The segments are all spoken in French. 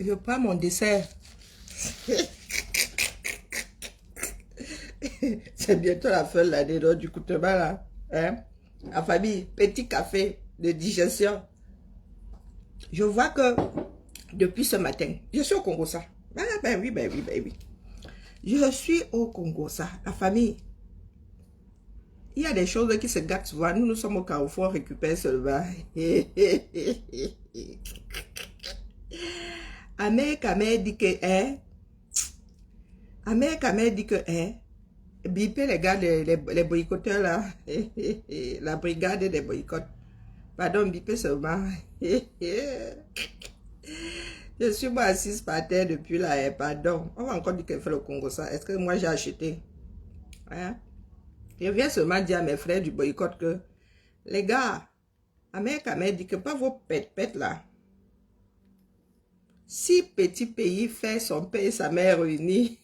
Je prends mon dessert. C'est bientôt la fin de l'année, donc du coup, là, hein? La famille, petit café de digestion. Je vois que depuis ce matin, je suis au Congo, ça. Ah, ben oui, ben oui, ben oui. Je suis au Congo, ça. La famille, il y a des choses qui se gâtent souvent. Nous sommes au Carrefour, on récupère seulement. Amé dit que, hein? Amé dit que, hein? Bipez les gars, les boycotteurs là. La brigade des boycotts. Pardon, bipez seulement. Je suis moi assise par terre depuis là, hein, pardon. On va encore dire qu'elle fait le Congo ça. Est-ce que moi j'ai acheté? Hein? Je viens seulement dire à mes frères du boycott que, les gars, Amé dit que pas vos pètes là. Si petit pays fait son père et sa mère réunis,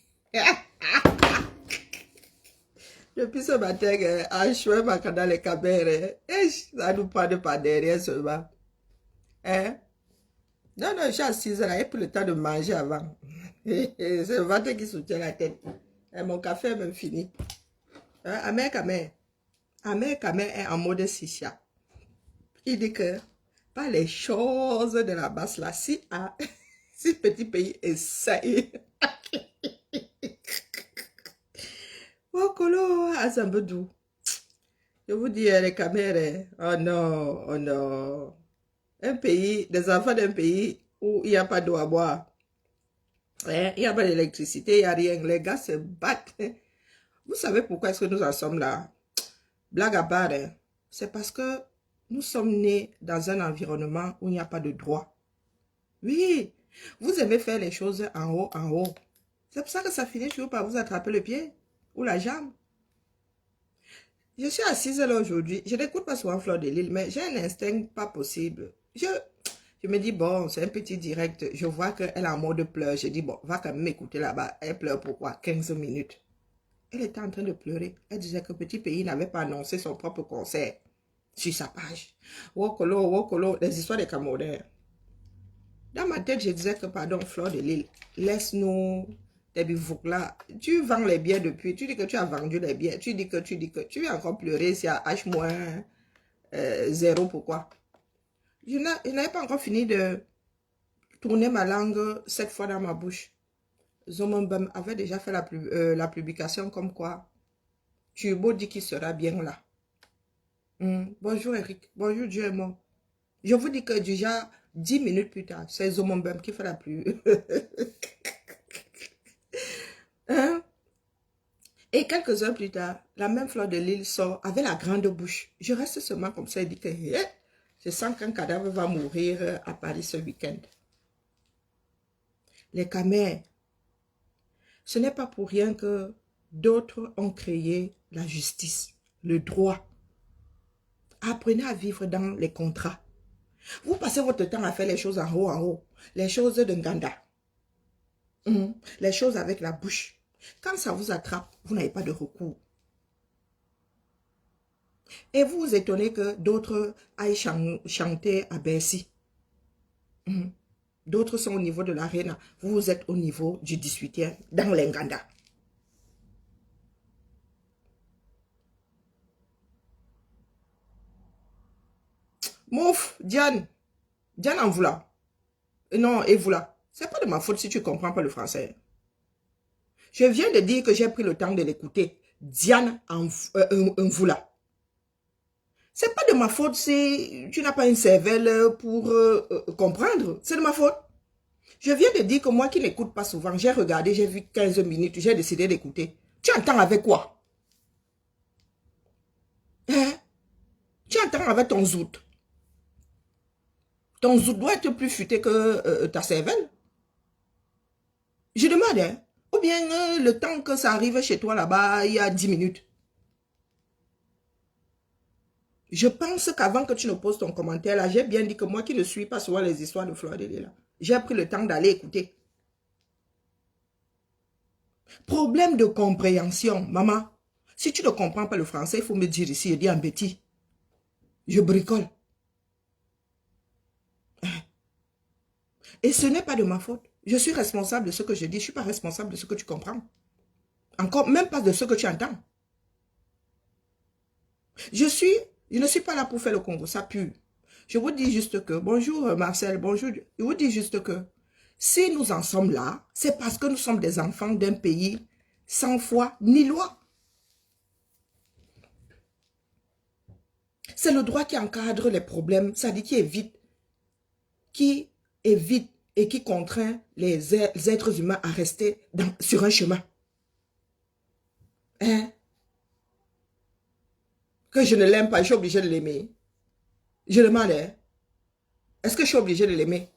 depuis ce matin, en chouette, ma dans les caméras, ça nous prend de pas derrière seulement. Hein? Non, non, je suis assise là, j'ai pris le temps de manger avant. C'est le ventre qui soutient la tête. Et mon café est même fini. Hein? Amé est en mode sisha. Il dit que, pas les choses de la basse là, si, si petit pays essaye. Wokolo, Azambedou. Je vous dis, les caméras, oh non, oh non. Un pays, des enfants d'un pays où il n'y a pas d'eau à boire. Hein, il n'y a pas d'électricité, il n'y a rien. Les gars se battent. Vous savez pourquoi est-ce que nous en sommes là? Blague à part, hein, c'est parce que nous sommes nés dans un environnement où il n'y a pas de droit. Oui, vous aimez faire les choses en haut, en haut. C'est pour ça que ça finit toujours par vous attraper le pied ou la jambe. Je suis assise là aujourd'hui. Je n'écoute pas souvent Fleur de Lille, mais j'ai un instinct pas possible. Je me dis, bon, c'est un petit direct. Je vois qu'elle est en mode pleurs. Je dis, bon, va quand même m'écouter là-bas. Elle pleure pourquoi? 15 minutes. Elle était en train de pleurer. Elle disait que Petit Pays n'avait pas annoncé son propre concert sur sa page. Wokolo, Wokolo, les histoires des Camerounais. Dans ma tête, je disais que, pardon, Fleur de Lille, laisse-nous tes bivouacs là. Tu vends les biens depuis. Tu dis que tu as vendu les biens. Tu dis que. Tu vas encore pleurer s'il y a H-0. Pourquoi? Je n'avais pas encore fini de tourner ma langue 7 fois dans ma bouche. Zomombem avait déjà fait la publication comme quoi Turbo dit qu'il sera bien là. Bonjour Eric, bonjour Dieu est mort. Je vous dis que déjà 10 minutes plus tard, c'est Zomombem qui fait la pluie. Hein? Et quelques heures plus tard, la même Fleur de Lille sort avec la grande bouche. Je reste seulement comme ça et dit que je sens qu'un cadavre va mourir à Paris ce week-end. Les Camers, ce n'est pas pour rien que d'autres ont créé la justice, le droit. Apprenez à vivre dans les contrats. Vous passez votre temps à faire les choses en haut, les choses de Nganda, les choses avec la bouche. Quand ça vous attrape, vous n'avez pas de recours. Et vous vous étonnez que d'autres aillent chanter à Bercy. D'autres sont au niveau de l'arena. Vous êtes au niveau du 18e, dans l'Enganda. Mouf, Diane en voula. Non, et voula. C'est pas de ma faute si tu comprends pas le français. Je viens de dire que j'ai pris le temps de l'écouter. Diane en voula. C'est pas de ma faute si tu n'as pas une cervelle pour comprendre. C'est de ma faute. Je viens de dire que moi qui n'écoute pas souvent, j'ai regardé, j'ai vu 15 minutes, j'ai décidé d'écouter. Tu entends avec quoi? Hein? Tu entends avec ton zout. Ton zout doit être plus futé que ta cervelle. Je demande, hein? Ou bien le temps que ça arrive chez toi là-bas, il y a 10 minutes. Je pense qu'avant que tu ne poses ton commentaire là, j'ai bien dit que moi qui ne suis pas souvent les histoires de Fleur de Lille là, j'ai pris le temps d'aller écouter. Problème de compréhension, maman. Si tu ne comprends pas le français, il faut me dire ici, je dis en bêtise. Je bricole. Et ce n'est pas de ma faute. Je suis responsable de ce que je dis. Je ne suis pas responsable de ce que tu comprends. Encore, même pas de ce que tu entends. Je ne suis pas là pour faire le Congo, ça pue. Je vous dis juste que, bonjour Marcel, bonjour. Je vous dis juste que, si nous en sommes là, c'est parce que nous sommes des enfants d'un pays sans foi ni loi. C'est le droit qui encadre les problèmes, c'est-à-dire qui évite et qui contraint les êtres humains à rester sur un chemin. Hein? Que je ne l'aime pas, je suis obligé de l'aimer. Je demande, hein? Est-ce que je suis obligé de l'aimer?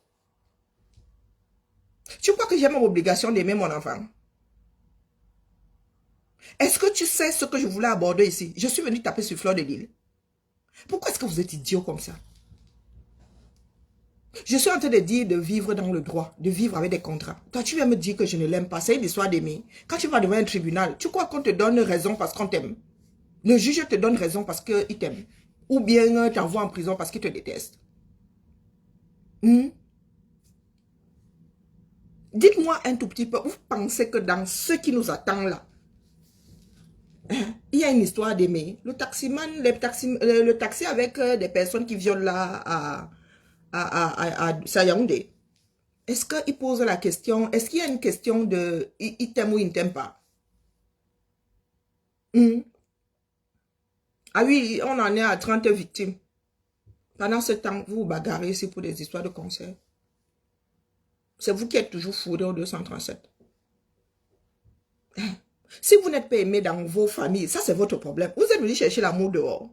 Tu crois que j'ai mon obligation d'aimer mon enfant? Est-ce que tu sais ce que je voulais aborder ici? Je suis venu taper sur Fleur de Lille. Pourquoi est-ce que vous êtes idiot comme ça? Je suis en train de dire de vivre dans le droit, de vivre avec des contrats. Toi, tu viens me dire que je ne l'aime pas. C'est une histoire d'aimer. Quand tu vas devant un tribunal, tu crois qu'on te donne raison parce qu'on t'aime? Le juge te donne raison parce qu'il t'aime. Ou bien t'envoie en prison parce qu'il te déteste. Dites-moi un tout petit peu, vous pensez que dans ce qui nous attend là, il y a une histoire d'aimer. Le taximan, le taxi avec des personnes qui violent là à Yaoundé. Est-ce qu'il pose la question, est-ce qu'il y a une question de il t'aime ou il ne t'aime pas? Ah oui, on en est à 30 victimes. Pendant ce temps, vous vous bagarrez ici pour des histoires de concert. C'est vous qui êtes toujours fourré au 237. Si vous n'êtes pas aimé dans vos familles, ça c'est votre problème. Vous êtes venu chercher l'amour dehors.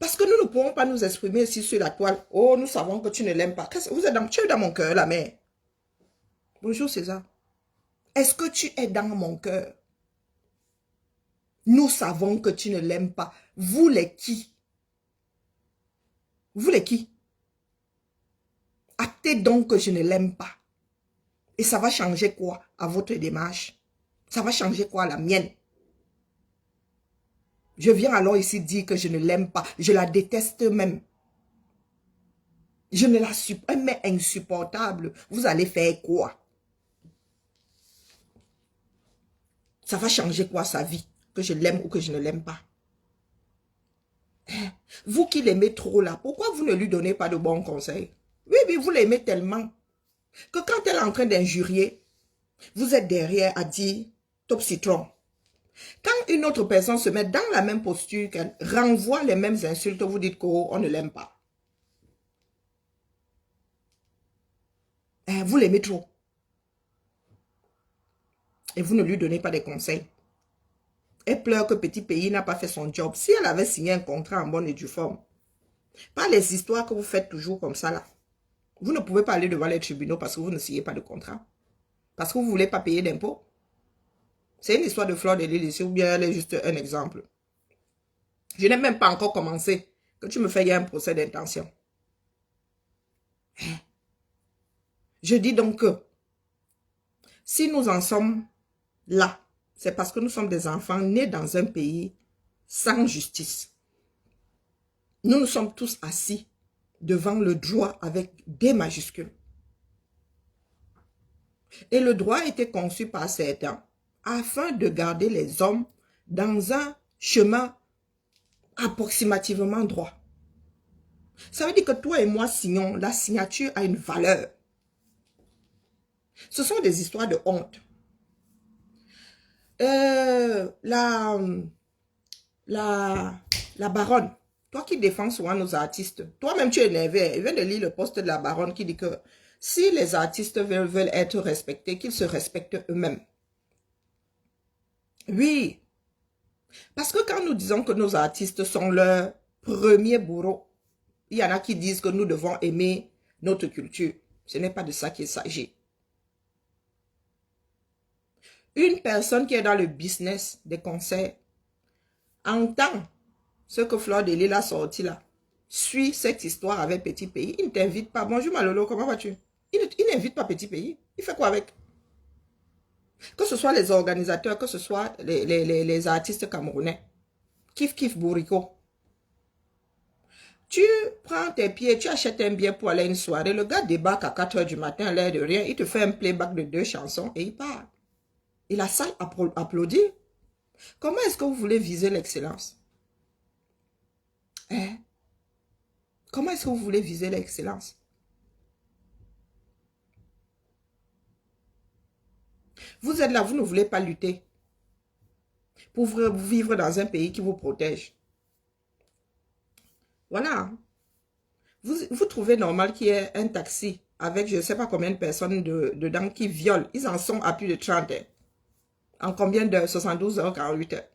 Parce que nous ne pouvons pas nous exprimer ici sur la toile. Oh, nous savons que tu ne l'aimes pas. Tu es dans mon cœur, la mère. Bonjour César. Est-ce que tu es dans mon cœur? Nous savons que tu ne l'aimes pas. Vous les qui? Vous les qui? Actez donc que je ne l'aime pas. Et ça va changer quoi à votre démarche? Ça va changer quoi à la mienne? Je viens alors ici dire que je ne l'aime pas. Je la déteste même. Je ne la supporte, elle m'est insupportable. Vous allez faire quoi? Ça va changer quoi sa vie? Que je l'aime ou que je ne l'aime pas? Vous qui l'aimez trop là, pourquoi vous ne lui donnez pas de bons conseils? Oui, mais vous l'aimez tellement que quand elle est en train d'injurier, vous êtes derrière à dire top citron. Quand une autre personne se met dans la même posture, qu'elle renvoie les mêmes insultes, vous dites qu'on ne l'aime pas. Vous l'aimez trop. Et vous ne lui donnez pas de conseils. Elle pleure que petit pays n'a pas fait son job. Si elle avait signé un contrat en bonne et due forme, pas les histoires que vous faites toujours comme ça là. Vous ne pouvez pas aller devant les tribunaux parce que vous ne signez pas de contrat. Parce que vous ne voulez pas payer d'impôts. C'est une histoire de Fleur de Lille ici ou bien elle est juste un exemple. Je n'ai même pas encore commencé que tu me fais un procès d'intention. Je dis donc que si nous en sommes là, c'est parce que nous sommes des enfants nés dans un pays sans justice. Nous nous sommes tous assis devant le droit avec des majuscules. Et le droit a été conçu par certains afin de garder les hommes dans un chemin approximativement droit. Ça veut dire que toi et moi signons, la signature a une valeur. Ce sont des histoires de honte. La baronne, toi qui défends souvent nos artistes, toi-même tu es énervé. Je viens de lire le post de la baronne qui dit que si les artistes veulent être respectés, qu'ils se respectent eux-mêmes. Oui, parce que quand nous disons que nos artistes sont leurs premiers bourreaux, il y en a qui disent que nous devons aimer notre culture. Ce n'est pas de ça qu'il s'agit. Une personne qui est dans le business des concerts entend ce que Fleur de Lille a sorti là. Suit cette histoire avec Petit Pays. Il ne t'invite pas. Bonjour Malolo, comment vas-tu? Il n'invite pas Petit Pays. Il fait quoi avec? Que ce soit les organisateurs, que ce soit les artistes camerounais. Kif Kif Bourrico. Tu prends tes pieds, tu achètes un billet pour aller à une soirée. Le gars débarque à 4 h du matin, l'air de rien. Il te fait un playback de 2 chansons et il part. Et la salle applaudit. Comment est-ce que vous voulez viser l'excellence? Hein? Comment est-ce que vous voulez viser l'excellence? Vous êtes là, vous ne voulez pas lutter pour vivre dans un pays qui vous protège. Voilà. Vous trouvez normal qu'il y ait un taxi avec je ne sais pas combien de personnes dedans qui violent. Ils en sont à plus de 30 heures. En combien d'heures? 72 heures, 48 heures.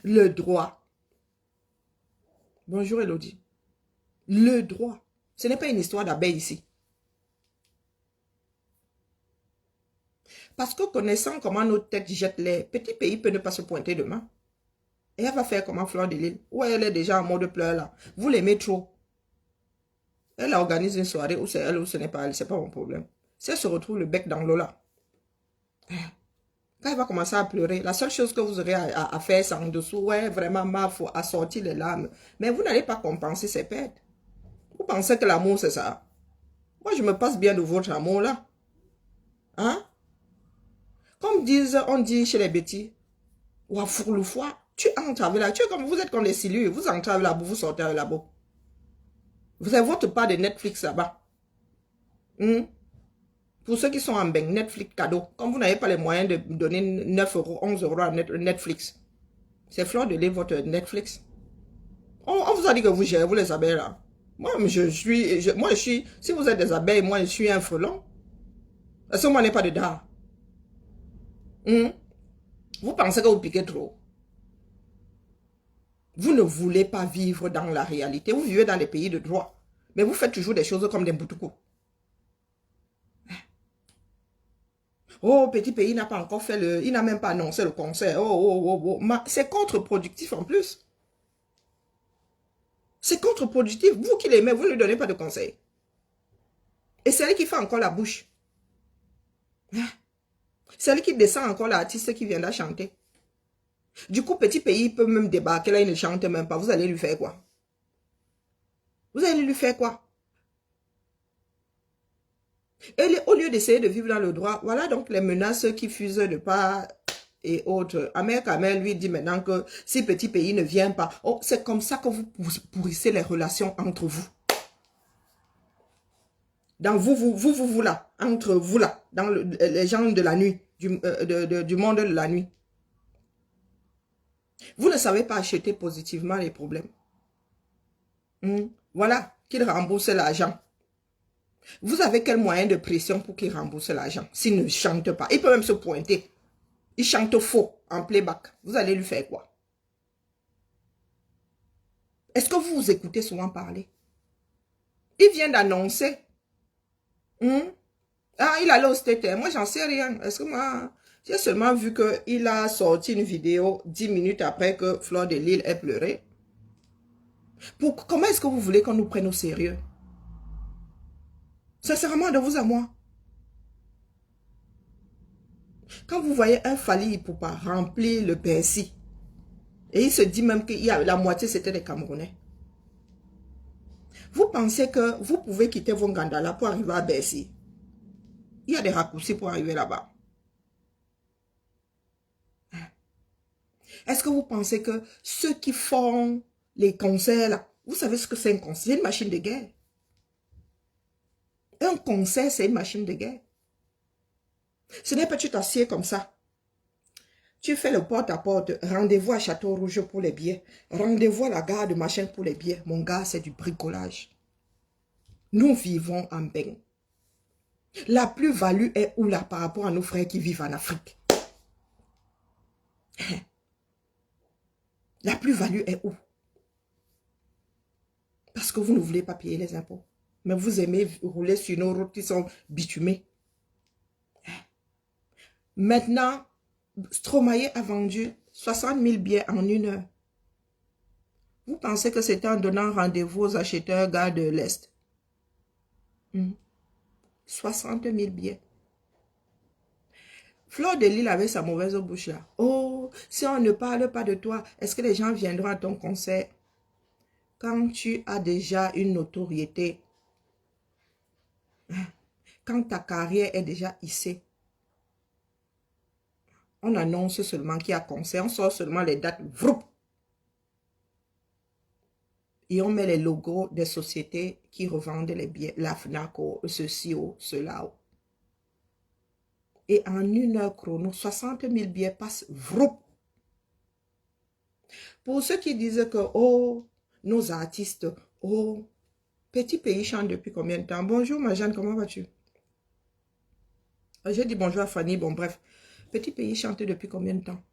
Le droit. Bonjour Elodie. Le droit. Ce n'est pas une histoire d'abeilles ici. Parce que connaissant comment nos têtes jettent les petits pays peut ne pas se pointer demain. Et elle va faire comment Fleur de Lille? Ou elle est déjà en mode pleurs là. Vous l'aimez trop. Elle organise une soirée où c'est elle ou ce n'est pas elle. C'est pas mon problème. Si elle se retrouve le bec dans l'eau là. Quand elle va commencer à pleurer, la seule chose que vous aurez à faire, c'est en dessous. Ouais, vraiment, il faut assortir les larmes. Mais vous n'allez pas compenser ses pertes. Vous pensez que l'amour, c'est ça? Moi, je me passe bien de votre amour là. Hein? Comme on dit chez les bêtis. Ou à four le foie. Tu entres avec la... Vous êtes comme les silures. Vous entrez avec la boue, vous sortez avec la boue. Vous avez votre part de Netflix là-bas. Pour ceux qui sont en bain, Netflix cadeau. Comme vous n'avez pas les moyens de donner 9 euros, 11 euros à Netflix. C'est Fleur de Lille, votre Netflix. On vous a dit que vous gérez, vous les abeilles là. Moi, je suis, si vous êtes des abeilles, moi, je suis un frelon. Est-ce que moi, n'est pas de dard? Vous pensez que vous piquez trop. Vous ne voulez pas vivre dans la réalité. Vous vivez dans les pays de droit. Mais vous faites toujours des choses comme des boutoukou. Oh, petit pays n'a pas encore fait il n'a même pas annoncé le concert. C'est contre-productif en plus. C'est contre-productif. Vous qui l'aimez, vous ne lui donnez pas de conseils. Et c'est elle qui fait encore la bouche. C'est elle qui descend encore l'artiste qui viendra chanter. Du coup, petit pays peut même débarquer là, il ne chante même pas. Vous allez lui faire quoi? Vous allez lui faire quoi? Et au lieu d'essayer de vivre dans le droit, voilà donc les menaces qui fusent de part et autres. Amer Kamel lui dit maintenant que si petit pays ne vient pas, oh, c'est comme ça que vous pourrissez les relations entre vous. Dans vous là, entre vous là, dans les gens de la nuit, du monde de la nuit. Vous ne savez pas acheter positivement les problèmes. Voilà, qu'il rembourse l'argent. Vous avez quel moyen de pression pour qu'il rembourse l'argent s'il ne chante pas? Il peut même se pointer. Il chante faux en playback. Vous allez lui faire quoi? Est-ce que vous vous écoutez souvent parler? Il vient d'annoncer. Ah, il allait au State. Moi, j'en sais rien. Est-ce que moi, j'ai seulement vu qu'il a sorti une vidéo 10 minutes après que Fleur de Lille ait pleuré. Comment est-ce que vous voulez qu'on nous prenne au sérieux? Sincèrement, de vous à moi. Quand vous voyez un Fally pour pas remplir le Bercy, et il se dit même qu'il y a la moitié, c'était des Camerounais. Vous pensez que vous pouvez quitter vos Ngandala pour arriver à Bercy? Il y a des raccourcis pour arriver là-bas. Est-ce que vous pensez que ceux qui font les concerts là, vous savez ce que c'est un concert? C'est une machine de guerre. Un concert, c'est une machine de guerre. Ce n'est pas tu t'assieds comme ça. Tu fais le porte-à-porte, rendez-vous à Château-Rouge pour les billets, rendez-vous à la gare de machin pour les billets. Mon gars, c'est du bricolage. Nous vivons en bain. La plus-value est où là par rapport à nos frères qui vivent en Afrique? La plus-value est où? Parce que vous ne voulez pas payer les impôts. Mais vous aimez rouler sur nos routes qui sont bitumées. Maintenant, Stromae a vendu 60 000 billets en 1 heure. Vous pensez que c'était en donnant rendez-vous aux acheteurs gars de l'Est? 60 000 billets. Fleur de Lille avait sa mauvaise bouche là. Oh, si on ne parle pas de toi, est-ce que les gens viendront à ton concert? quand tu as déjà une notoriété, quand ta carrière est déjà hissée, on annonce seulement qu'il y a concert, on sort seulement les dates, vroup, et on met les logos des sociétés qui revendent les billets, la FNAC, ceci, cela. Et en 1 heure chrono, 60 000 billets passent, vroup. Pour ceux qui disent que, oh, nos artistes, oh, Petit Pays chante depuis combien de temps? Bonjour ma Jeanne, comment vas-tu? J'ai dit bonjour à Fanny, bon bref. Petit Pays chante depuis combien de temps?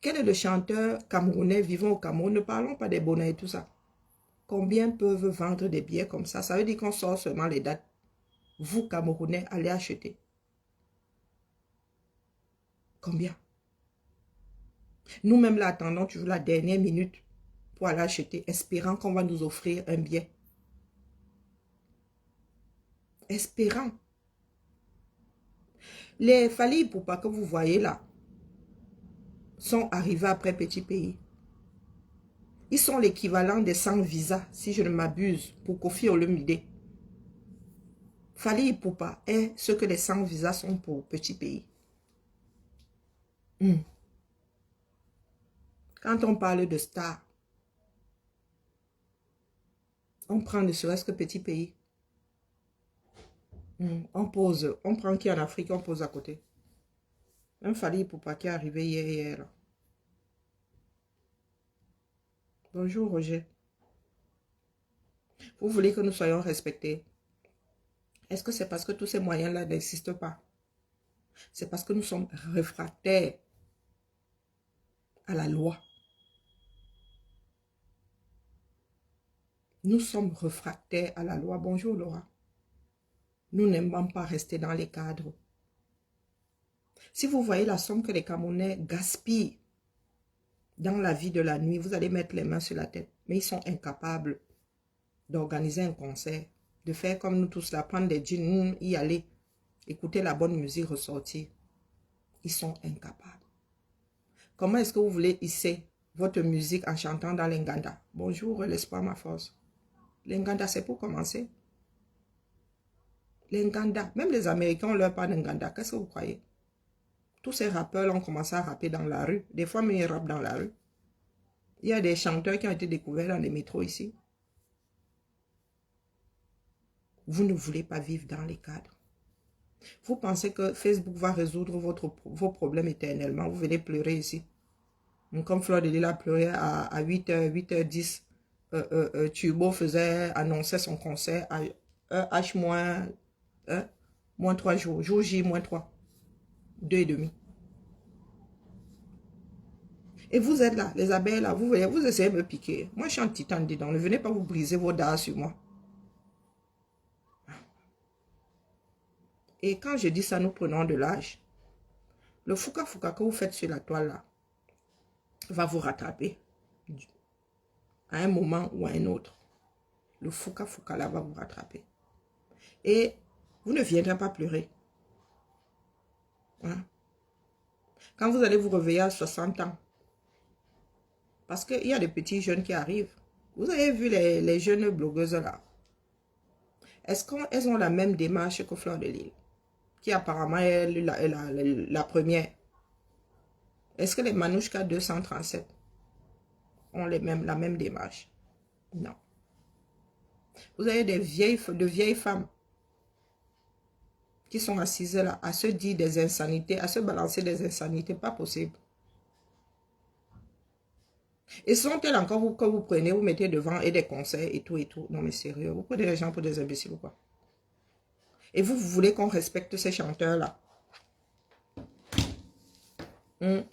Quel est le chanteur camerounais vivant au Cameroun? Ne parlons pas des bonnets et tout ça. Combien peuvent vendre des billets comme ça? Ça veut dire qu'on sort seulement les dates. Vous, Camerounais, allez acheter. Combien? Nous-mêmes, là, attendons toujours la dernière minute pour aller acheter, espérant qu'on va nous offrir un billet. Espérant. Les Fally Ipupa que vous voyez là sont arrivés après Petit Pays. Ils sont l'équivalent des 100 visas, si je ne m'abuse, pour Koffi Olomide. Fally Ipupa est ce que les 100 visas sont pour Petit Pays. Quand on parle de stars, on prend ne serait-ce que Petit Pays. On pose, on prend qui en Afrique, on pose à côté. Un Fally Ipupa qui est arrivé hier. Bonjour Roger. Vous voulez que nous soyons respectés? Est-ce que c'est parce que tous ces moyens-là n'existent pas? C'est parce que nous sommes réfractaires à la loi. Nous sommes réfractaires à la loi. Bonjour Laura. Nous n'aimons pas rester dans les cadres. Si vous voyez la somme que les Camerounais gaspillent dans la vie de la nuit, vous allez mettre les mains sur la tête. Mais ils sont incapables d'organiser un concert, de faire comme nous tous là, prendre des jeans, y aller, écouter la bonne musique, ressortir. Ils sont incapables. Comment est-ce que vous voulez hisser votre musique en chantant dans l'Inganda? Bonjour, l'espoir, ma force. L'Inganda, c'est pour commencer. L'Inganda, même les Américains, on leur parle d'Inganda. Qu'est-ce que vous croyez? Tous ces rappeurs ont commencé à rapper dans la rue. Des fois, mais ils rappent dans la rue. Il y a des chanteurs qui ont été découverts dans les métros ici. Vous ne voulez pas vivre dans les cadres. Vous pensez que Facebook va résoudre vos problèmes éternellement. Vous venez pleurer ici. Comme Fleur de Lille a pleuré à 8h, 8h10. Turbo annonçait son concert à H- moins 3 jours. Jour J, moins 3. 2,5. Et vous êtes là, les abeilles là, vous voyez, vous essayez de me piquer. Moi, je suis un titan dedans. Ne venez pas vous briser vos dards sur moi. Et quand je dis ça, nous prenons de l'âge. Le fouca que vous faites sur la toile là va vous rattraper à un moment ou à un autre. Le fouca là va vous rattraper. Et vous ne viendrez pas pleurer. Voilà. Quand vous allez vous réveiller à 60 ans, parce qu'il y a des petits jeunes qui arrivent. Vous avez vu les jeunes blogueuses là. Est-ce qu'elles ont la même démarche que Fleur de Lille, qui apparemment est la première? Est-ce que les Manouchka 237 ont la même démarche? Non. Vous avez de vieilles femmes qui sont assises là à se dire des insanités, à se balancer des insanités, pas possible. Et sont-elles encore que vous prenez, vous mettez devant et des conseils et tout et tout? Non mais sérieux, vous prenez les gens pour des imbéciles ou quoi? Et vous voulez qu'on respecte ces chanteurs-là? J'ai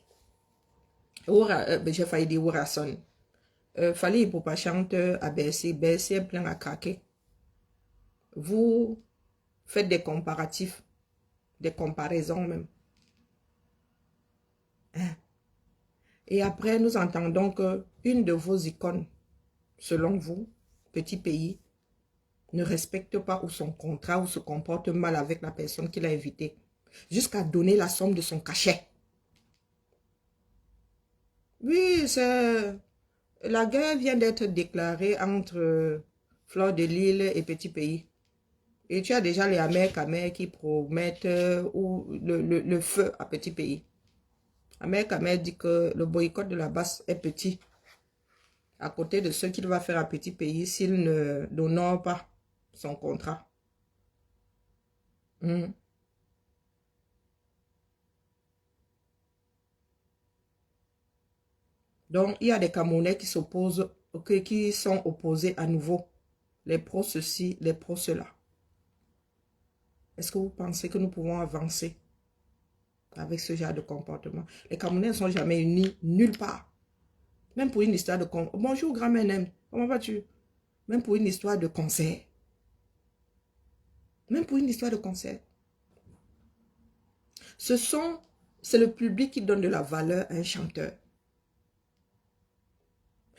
failli dire Ourason. Fallait pour pas chanter à Bercy. Bercy est plein à craquer. Vous faites des comparatifs, des comparaisons même. Et après, nous entendons que une de vos icônes, selon vous, Petit Pays, ne respecte pas ou son contrat ou se comporte mal avec la personne qui l'a invité, jusqu'à donner la somme de son cachet. Oui, c'est La guerre vient d'être déclarée entre Fleur de Lille et Petit Pays. Et tu as déjà les Amer qui promettent ou le feu à Petit Pays. Amer dit que le boycott de la base est petit, à côté de ce qu'il va faire à Petit Pays s'il n'honore pas son contrat. Mm. Donc, il y a des Camerounais qui s'opposent, qui sont opposés à nouveau. Les pros ceci, les pros cela. Est-ce que vous pensez que nous pouvons avancer avec ce genre de comportement? Les Camerounais ne sont jamais unis nulle part. Même pour une histoire de... Bonjour, grand-mère Nem. Comment vas-tu? Même pour une histoire de concert. Même pour une histoire de concert. C'est le public qui donne de la valeur à un chanteur.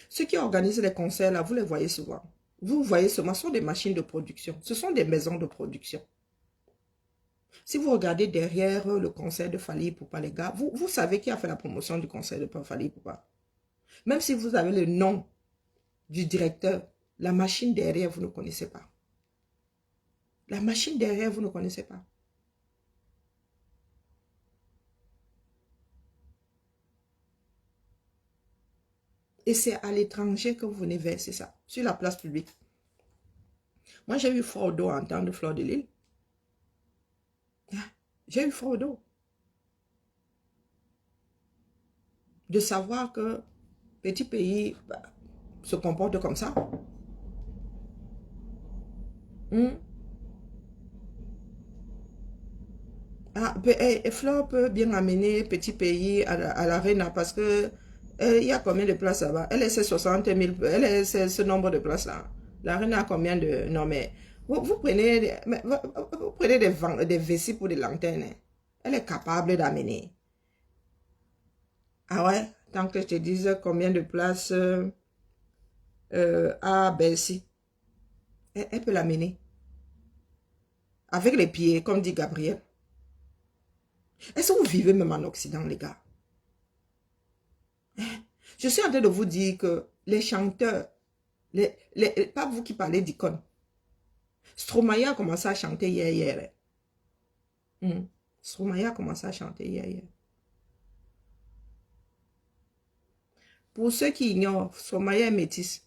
Ceux qui organisent les concerts, là, vous les voyez souvent. Vous voyez seulement, ce sont des machines de production. Ce sont des maisons de production. Si vous regardez derrière le concert de Fally Ipupa, les gars, vous savez qui a fait la promotion du concert de Fally Ipupa. Même si vous avez le nom du directeur, la machine derrière, vous ne connaissez pas. La machine derrière, vous ne connaissez pas. Et c'est à l'étranger que vous venez verser ça, sur la place publique. Moi, j'ai eu froid au dos à entendre Fleur de Lille. J'ai eu froid au dos. De savoir que Petit Pays se comporte comme ça. Ah, Fleur peut bien amener Petit Pays à l'Arena parce que il y a combien de places là-bas? Elle est 60 000, elle est ce nombre de places là. L'Arena a combien de... Non mais, vous prenez, vous prenez des vessies pour des lanternes. Hein. Elle est capable d'amener. Ah ouais? Tant que je te dise combien de places à Bercy. Elle peut l'amener. Avec les pieds, comme dit Gabriel. Est-ce que vous vivez même en Occident, les gars? Je suis en train de vous dire que les chanteurs, pas vous qui parlez d'icônes, Stromae a commencé à chanter hier. Stromae a commencé à chanter hier. Pour ceux qui ignorent, Stromae est métis.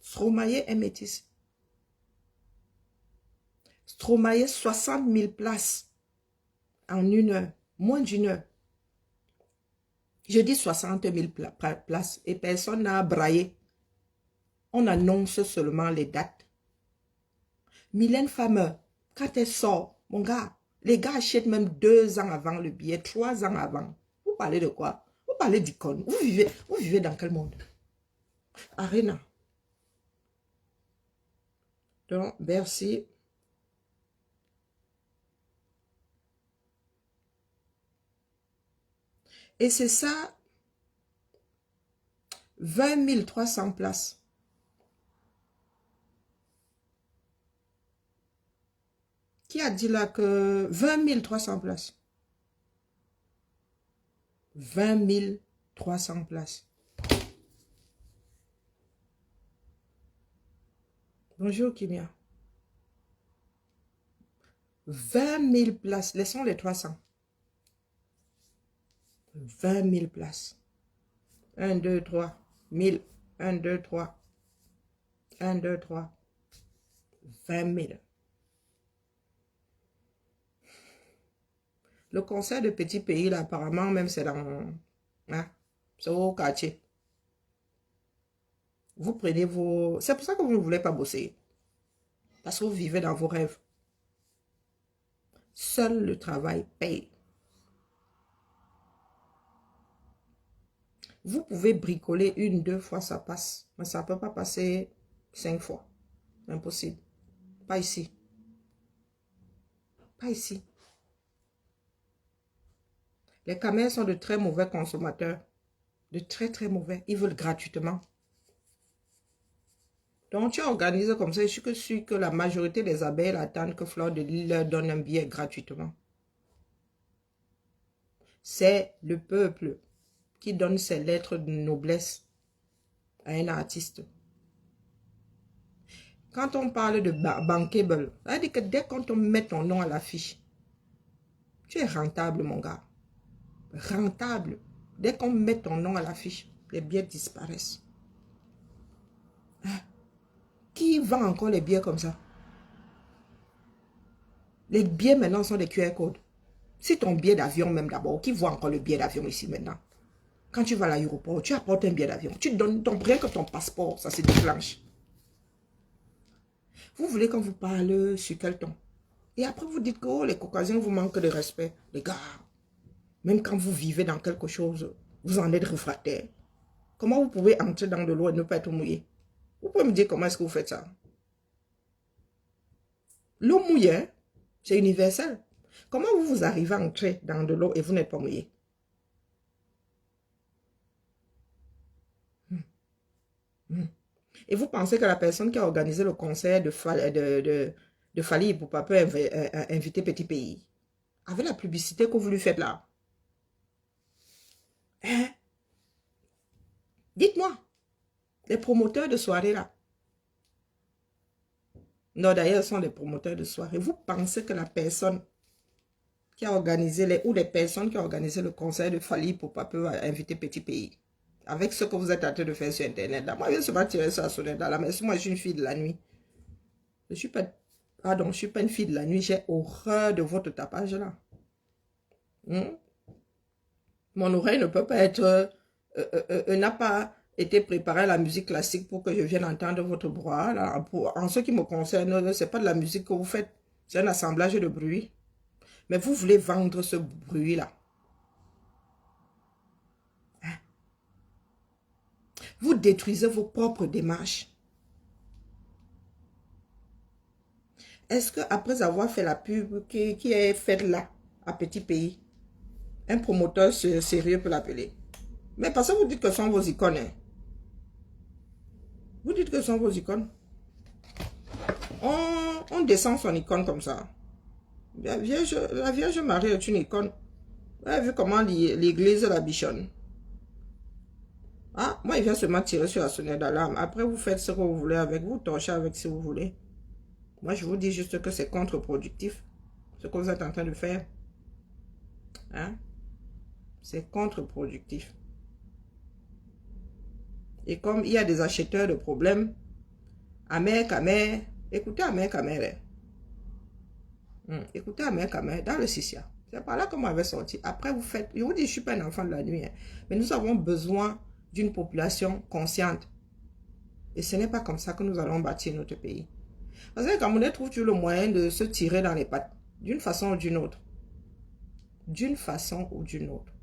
Stromae est métis. Stromae, 60 000 places en une heure, moins d'une heure. Je dis 60 000 places et personne n'a braillé. On annonce seulement les dates. Mylène Farmer, quand elle sort, mon gars, les gars achètent même 2 ans avant le billet, 3 ans avant. Vous parlez de quoi? Vous parlez d'icône. Vous vivez dans quel monde? Arena. Donc, Bercy. Et c'est ça, 20 300 places. Qui a dit là que 20 300 places? 20 300 places. Bonjour Kimia. 20 000 places. Laissons les 300. 20 000 places. 1, 2, 3. 1000. 1, 2, 3. 1, 2, 3. 20 000. Le concert de Petit Pays, là, apparemment, même c'est dans... Hein, c'est au quartier. Vous prenez vos... C'est pour ça que vous ne voulez pas bosser. Parce que vous vivez dans vos rêves. Seul le travail paye. Vous pouvez bricoler 1, 2 fois, ça passe. Mais ça ne peut pas passer 5 fois. Impossible. Pas ici. Pas ici. Les Camerounais sont de très mauvais consommateurs. De très, très mauvais. Ils veulent gratuitement. Donc, tu organises comme ça. Je suis sûr que la majorité des abeilles attendent que Fleur de Lille leur donne un billet gratuitement. C'est le peuple qui donne ses lettres de noblesse à un artiste. Quand on parle de bankable, ça veut dire que dès qu'on te met ton nom à l'affiche, tu es rentable, mon gars. Rentable. Dès qu'on met ton nom à l'affiche, les billets disparaissent. Hein? Qui vend encore les billets comme ça? Les billets maintenant sont des QR codes. Si ton billet d'avion même d'abord, qui voit encore le billet d'avion ici maintenant? Quand tu vas à l'aéroport, tu apportes un billet d'avion. Tu donnes rien que ton passeport, ça se déclenche. Vous voulez qu'on vous parle sur quel ton? Et après vous dites que oh, les Caucasiens vous manquent de respect. Les gars, même quand vous vivez dans quelque chose, vous en êtes réfractaire. Comment vous pouvez entrer dans de l'eau et ne pas être mouillé? Vous pouvez me dire comment est-ce que vous faites ça? L'eau mouillée, c'est universel. Comment vous arrivez à entrer dans de l'eau et vous n'êtes pas mouillé? Et vous pensez que la personne qui a organisé le concert de Fally Ipupa peut inviter Petit Pays? Avec la publicité que vous lui faites là. Hein? Dites-moi. Les promoteurs de soirée là. Non, d'ailleurs, ce sont les promoteurs de soirée. Vous pensez que la personne qui a organisé ou les personnes qui ont organisé le concert de Fally Ipupa peut inviter Petit Pays? Avec ce que vous êtes en train de faire sur Internet là. Moi, je ne sais pas tirer ça sur Internet là. Mais moi, je suis une fille de la nuit. Je ne suis pas... Pardon, je ne suis pas une fille de la nuit. J'ai horreur de votre tapage là. Mon oreille ne peut pas être... n'a pas été préparée à la musique classique pour que je vienne entendre votre brouhaha là. En ce qui me concerne, ce n'est pas de la musique que vous faites. C'est un assemblage de bruit. Mais vous voulez vendre ce bruit là. Vous détruisez vos propres démarches. Est-ce qu'après avoir fait la pub qui est faite là, à Petit Pays, un promoteur sérieux peut l'appeler? Mais parce que vous dites que ce sont vos icônes. Hein? Vous dites que ce sont vos icônes. On descend son icône comme ça. La Vierge Marie est une icône. Vous avez vu comment l'église la bichonne. Ah, moi, il vient seulement tirer sur la sonnette d'alarme. Après, vous faites ce que vous voulez avec vous, torchez avec si vous voulez. Moi, je vous dis juste que c'est contre-productif. Ce que vous êtes en train de faire. Hein? C'est contre-productif. Et comme il y a des acheteurs de problèmes, Amer Kamer, écoutez Amer Kamer. Écoutez Amer Kamer dans le Sissia. C'est par là qu'on m'avait sorti. Après, vous faites... Je vous dis, je ne suis pas un enfant de la nuit. Hein, mais nous avons besoin d'une population consciente. Et ce n'est pas comme ça que nous allons bâtir notre pays. Parce que les Camerounais trouvent toujours le moyen de se tirer dans les pattes. D'une façon ou d'une autre. D'une façon ou d'une autre.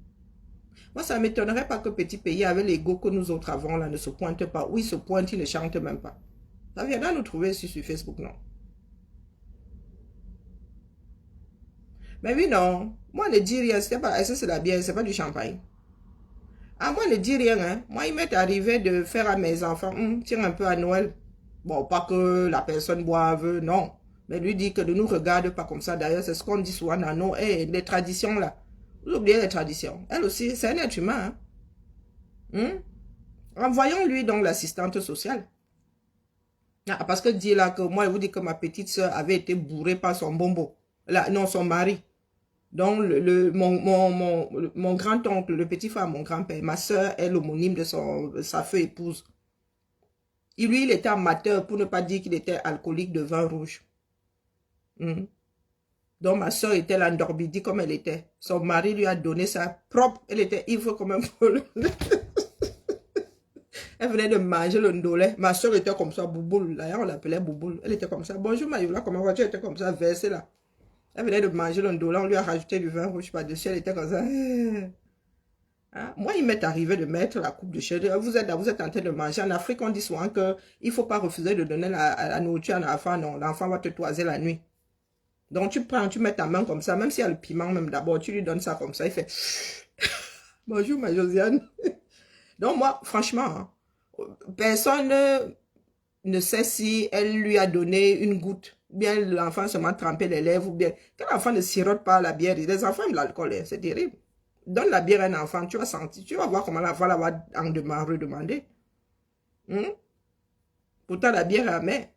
Moi, ça ne m'étonnerait pas que Petit Pays, avec l'ego que nous autres avons là, ne se pointe pas. Ou il se pointe, il ne chante même pas. Ça viendra nous trouver sur Facebook, non? Mais oui, non. Moi, ne dis rien. Est-ce que c'est la bière? C'est pas du champagne. Ah, moi, ne dis rien. Hein. Moi, il m'est arrivé de faire à mes enfants, tiens un peu à Noël. Bon, pas que la personne boive, non. Mais lui dit que ne nous regarde pas comme ça. D'ailleurs, c'est ce qu'on dit souvent dans nos... les traditions, là. Vous oubliez les traditions. Elle aussi, c'est un être humain. Hein? Envoyons-lui donc l'assistante sociale. Ah, parce que dit là que moi, il vous dit que ma petite soeur avait été bourrée par son bombo. Là, non, son mari. Donc, mon grand-oncle, le petit frère, mon grand-père, ma soeur est l'homonyme de sa feu épouse. Et lui, il était amateur, pour ne pas dire qu'il était alcoolique de vin rouge. Donc, ma soeur était l'endorbidie comme elle était. Son mari lui a donné sa propre... Elle était ivre comme un peu. Elle venait de manger le ndolé. Ma soeur était comme ça, bouboule. D'ailleurs, on l'appelait bouboule. Elle était comme ça. Bonjour Mayoula, comment vas-tu? Elle était comme ça, versée là. Elle venait de manger le ndolé. On lui a rajouté du vin rouge par-dessus. Elle était comme ça. Hein? Moi, il m'est arrivé de mettre la coupe de chèvre. Vous êtes en train de manger. En Afrique, on dit souvent qu'il ne faut pas refuser de donner la nourriture à l'enfant. Non, l'enfant va te toiser la nuit. Donc, tu prends, tu mets ta main comme ça. Même s'il y a le piment, même d'abord, tu lui donnes ça comme ça. Il fait... Bonjour, ma Josiane. Donc, moi, franchement, hein, personne ne sait si elle lui a donné une goutte. Bien, l'enfant seulement trempé les lèvres. Ou bien, quand l'enfant ne sirote pas la bière, les enfants aiment l'alcool. Hein, c'est terrible. donne la bière à un enfant, tu vas sentir, tu vas voir comment l'enfant va en redemander. Pourtant, la bière est amère.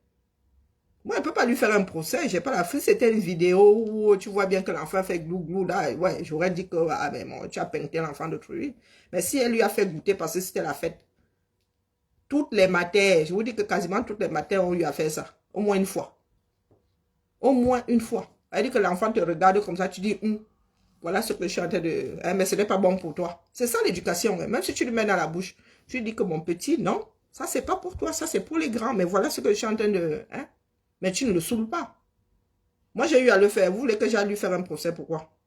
Moi, je ne peux pas lui faire un procès. J'ai pas la fille. C'était une vidéo où tu vois bien que l'enfant fait glou-glou. Là, ouais, j'aurais dit que ah, mais bon, tu as peinté l'enfant de truie. Mais si elle lui a fait goûter parce que c'était la fête, toutes les matins, je vous dis que quasiment toutes les matins, on lui a fait ça. Au moins une fois. Au moins une fois. Elle dit que l'enfant te regarde comme ça, tu dis, voilà ce que je suis en train de... mais ce n'est pas bon pour toi. C'est ça l'éducation. Même si tu lui mets dans la bouche, tu lui dis que mon petit, non, ça c'est pas pour toi, ça c'est pour les grands. Mais voilà ce que je suis en train de... Mais tu ne le saoules pas. Moi, j'ai eu à le faire. Vous voulez que j'aille lui faire un procès, pourquoi?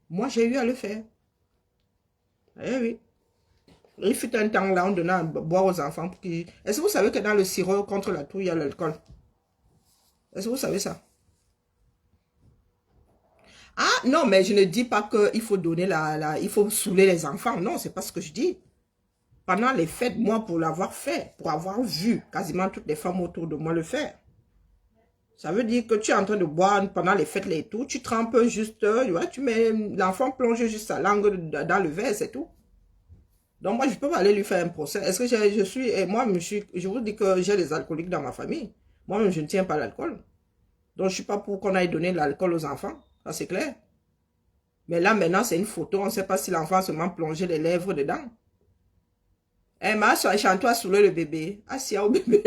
Moi, j'ai eu à le faire. Eh oui. Il fut un temps là, on donnait à boire aux enfants. Est-ce que vous savez que dans le sirop contre la toux, il y a l'alcool? Est-ce que vous savez ça? Ah, non, mais je ne dis pas qu'il faut donner il faut saouler les enfants. Non, c'est pas ce que je dis. Pendant les fêtes, moi, pour l'avoir fait, pour avoir vu quasiment toutes les femmes autour de moi le faire, ça veut dire que tu es en train de boire pendant les fêtes, les tout, tu trempes juste, tu mets l'enfant plonge juste sa langue dans le verre, c'est tout. Donc moi, je peux pas aller lui faire un procès. Est-ce que je suis, et moi, je vous dis que j'ai des alcooliques dans ma famille. Moi-même, je ne tiens pas l'alcool. Donc je suis pas pour qu'on aille donner l'alcool aux enfants. Ça, c'est clair. Mais là, maintenant, c'est une photo. On ne sait pas si l'enfant se m'a plongé les lèvres dedans. Eh, ma soeur, chante-toi sous le bébé. Assia au bébé.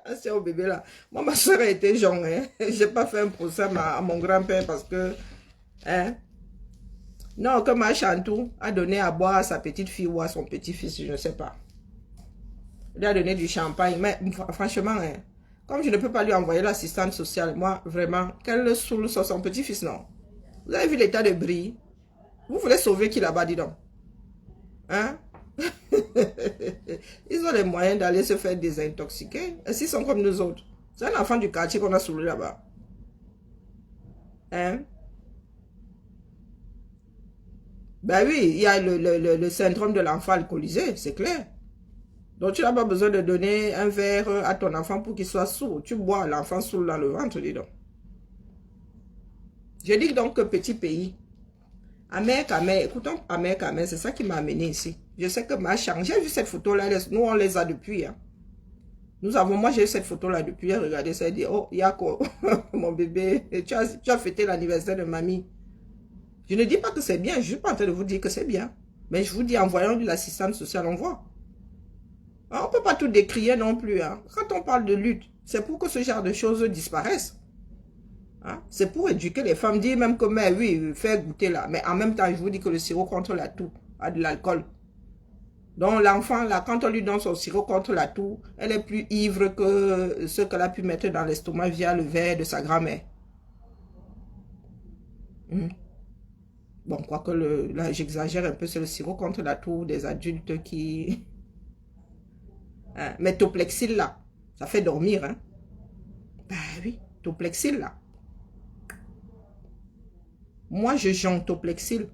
Assia au bébé, là. Moi, ma soeur a été jeune, hein. J'ai pas fait un procès à mon grand-père parce que, hein. Non, que ma chantou a donné à boire à sa petite fille ou à son petit-fils, je ne sais pas. Il a donné du champagne. Mais franchement, hein, comme je ne peux pas lui envoyer l'assistante sociale, moi, vraiment, qu'elle le saoule sur son petit-fils, non. Vous avez vu l'état de bris? Vous voulez sauver qui là-bas, dis donc? Hein? Ils ont les moyens d'aller se faire désintoxiquer. Et s'ils sont comme nous autres? C'est un enfant du quartier qu'on a saoulé là-bas. Hein? Ben oui, il y a le syndrome de l'enfant alcoolisé, c'est clair. Donc tu n'as pas besoin de donner un verre à ton enfant pour qu'il soit sourd. Tu bois, l'enfant saoule dans le ventre, dis donc. Je dis donc que petit pays. Amer Kamer, écoutons Amer Kamer, c'est ça qui m'a amené ici. Je sais que ma chance, j'ai vu cette photo-là, nous on les a depuis. Hein. Moi j'ai eu cette photo-là depuis, regardez ça et dit, oh Yako, mon bébé, tu as fêté l'anniversaire de mamie. Je ne dis pas que c'est bien, je ne suis pas en train de vous dire que c'est bien. Mais je vous dis, en voyant de l'assistante sociale, on voit. On ne peut pas tout décrier non plus. Hein. Quand on parle de lutte, c'est pour que ce genre de choses disparaissent. Hein? C'est pour éduquer les femmes, dire même que, mais oui, faire goûter là. Mais en même temps, je vous dis que le sirop contre la toux a de l'alcool. Donc l'enfant, là, quand on lui donne son sirop contre la toux, elle est plus ivre que ce qu'elle a pu mettre dans l'estomac via le verre de sa grand-mère. Bon, quoique là, j'exagère un peu, c'est le sirop contre la toux des adultes qui... Hein? Mais Toplexil, là, ça fait dormir, hein. Ben oui, Toplexil, là. Moi, je jonge Toplexil.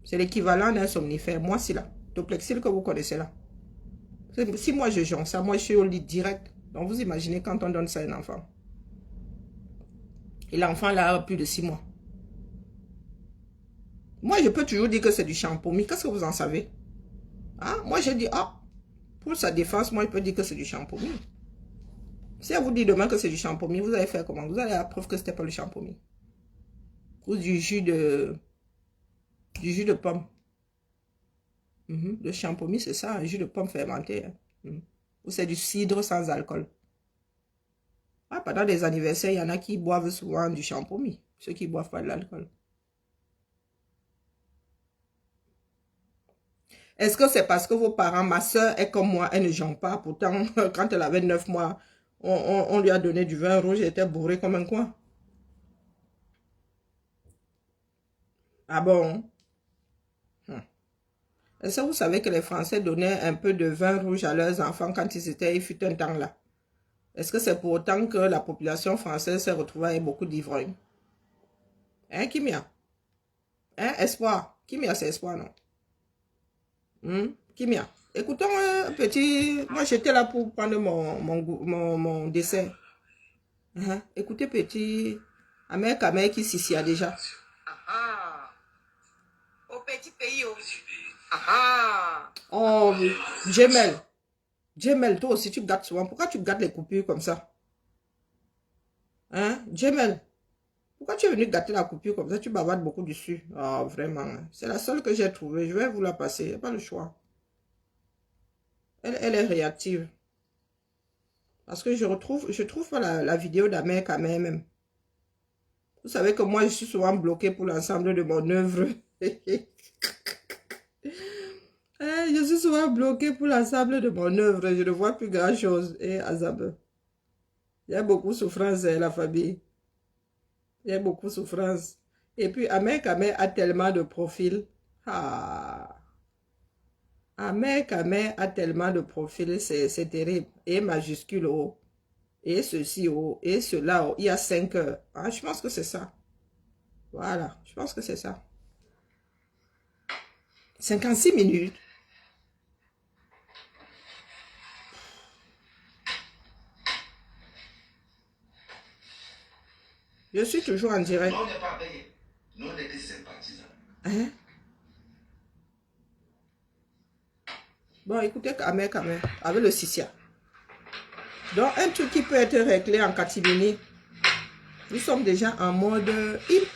C'est l'équivalent d'un somnifère. Moi, c'est là. Toplexil que vous connaissez là. Si moi, je jonge ça, moi, je suis au lit direct. Donc, vous imaginez quand on donne ça à un enfant. Et l'enfant, là, a plus de 6 mois. Moi, je peux toujours dire que c'est du champomis. Qu'est-ce que vous en savez? Ah, moi, j'ai dit, ah, pour sa défense, moi, je peux dire que c'est du champomis. Si elle vous dit demain que c'est du champomis, vous allez faire comment? Vous allez à la preuve que ce n'était pas le champomis. Ou du jus de pomme. Le champomis, c'est ça, un jus de pomme fermenté. Hein. Ou c'est du cidre sans alcool. Ah, pendant des anniversaires, il y en a qui boivent souvent du champomis. Ceux qui ne boivent pas de l'alcool. Est-ce que c'est parce que vos parents, ma soeur est comme moi, elle ne jonge pas. Pourtant, quand elle avait 9 mois, on lui a donné du vin rouge, elle était bourrée comme un coin. Ah bon? Est-ce que vous savez que les Français donnaient un peu de vin rouge à leurs enfants quand il fut un temps là? Est-ce que c'est pour autant que la population française s'est retrouvée avec beaucoup d'ivrognes? Hein, Kimia? Hein, espoir? Kimia, c'est espoir, non? Kimia? Écoutons un petit... Moi, j'étais là pour prendre mon dessert. Écoutez, petit... Amer Kamer qui s'y a déjà. petit pays. Oh, Jemel. Jemel, toi aussi, tu gâtes souvent. Pourquoi tu gâtes les coupures comme ça? Hein, Jemel? Pourquoi tu es venu gâter la coupure comme ça? Tu bavardes beaucoup dessus. Ah, vraiment. C'est la seule que j'ai trouvée. Je vais vous la passer. Il n'y a pas le choix. Elle est réactive. Parce que je trouve pas la vidéo d'Amer Kamer même. Vous savez que moi, je suis souvent bloquée pour l'ensemble de mon œuvre. Je suis souvent bloquée pour l'ensemble de mon œuvre. Je ne vois plus grand chose. Et Azab. Il y a beaucoup de souffrance, la famille. Il y a beaucoup de souffrance. Et puis, Amer Kamer a tellement de profils. Ah. Amer Kamer a tellement de profils. C'est terrible. Et majuscule haut. Et ceci haut. Et cela haut. Il y a 5 heures. Ah, je pense que c'est ça. Voilà. Je pense que c'est ça. 56 minutes. Je suis toujours en direct. Non, on n'est pas payé. Nous, on est que sympathisants. Hein? Bon, écoutez, Amer Kamer, avec le Sissia. Donc, un truc qui peut être réglé en catimini. Nous sommes déjà en mode...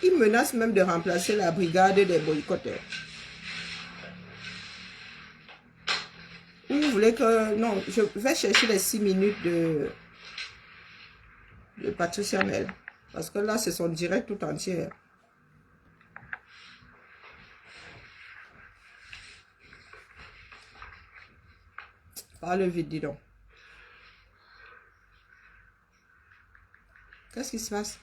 Il menace même de remplacer la brigade des boycotteurs. Vous voulez que... Non, je vais chercher les 6 minutes de Patricia Mel. Parce que là, c'est son direct tout entier. Parle vite, dis donc. Qu'est-ce qui se passe?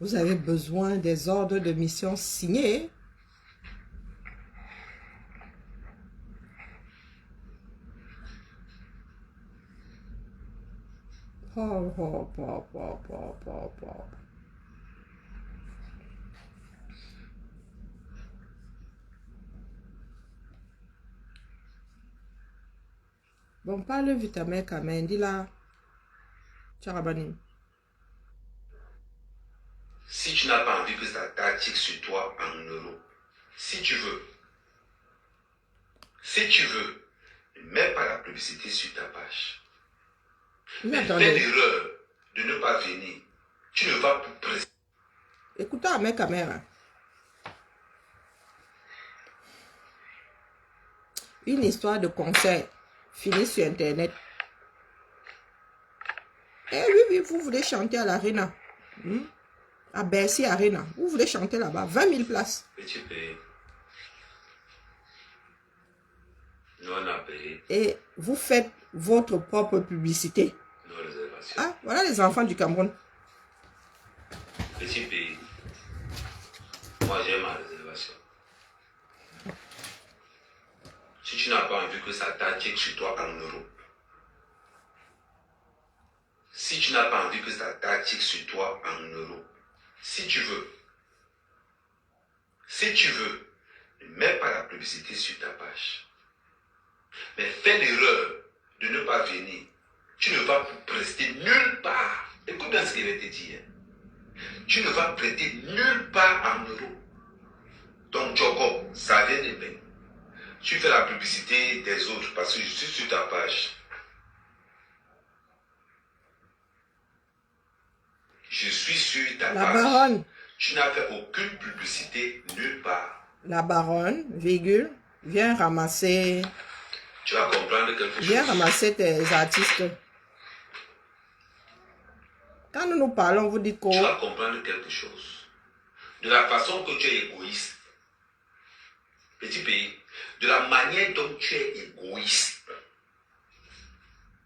Vous avez besoin des ordres de mission signés. Oh. Bon, parle vite à Amer Kamer. Dis là. Tcharabani. Si tu n'as pas envie que ça t'attire sur toi en euros, si tu veux, ne mets pas la publicité sur ta page. Mais fais l'erreur de ne pas venir. Tu ne vas plus presser. Écoutez Amer Kamer. Une histoire de concert finie sur Internet. Eh oui, vous voulez chanter à l'Arena. À Bercy Arena. Vous voulez chanter là-bas. 20 000 places. Petit pays. Nous, on a payé. Et vous faites votre propre publicité. Nos réservations. Ah, voilà les enfants du Cameroun. Petit pays. Moi, j'ai ma réservation. Si tu n'as pas envie que ça t'attire sur toi en Europe, si tu n'as pas envie que ça t'attire sur toi en Europe, si tu veux, ne mets pas la publicité sur ta page. Mais fais l'erreur de ne pas venir. Tu ne vas prester nulle part. Écoute bien ce qu'il va te dire. Tu ne vas prêter nulle part en euros. Donc, Djoko, ça vient de bien. Tu fais la publicité des autres parce que je suis sur ta page. Je suis sur ta page. La baronne. Tu n'as fait aucune publicité nulle part. La baronne, virgule, viens ramasser. Tu vas comprendre quelque chose. Viens ramasser tes artistes. Quand nous parlons, vous dites quoi? Tu vas comprendre quelque chose. De la façon que tu es égoïste. Petit pays. De la manière dont tu es égoïste.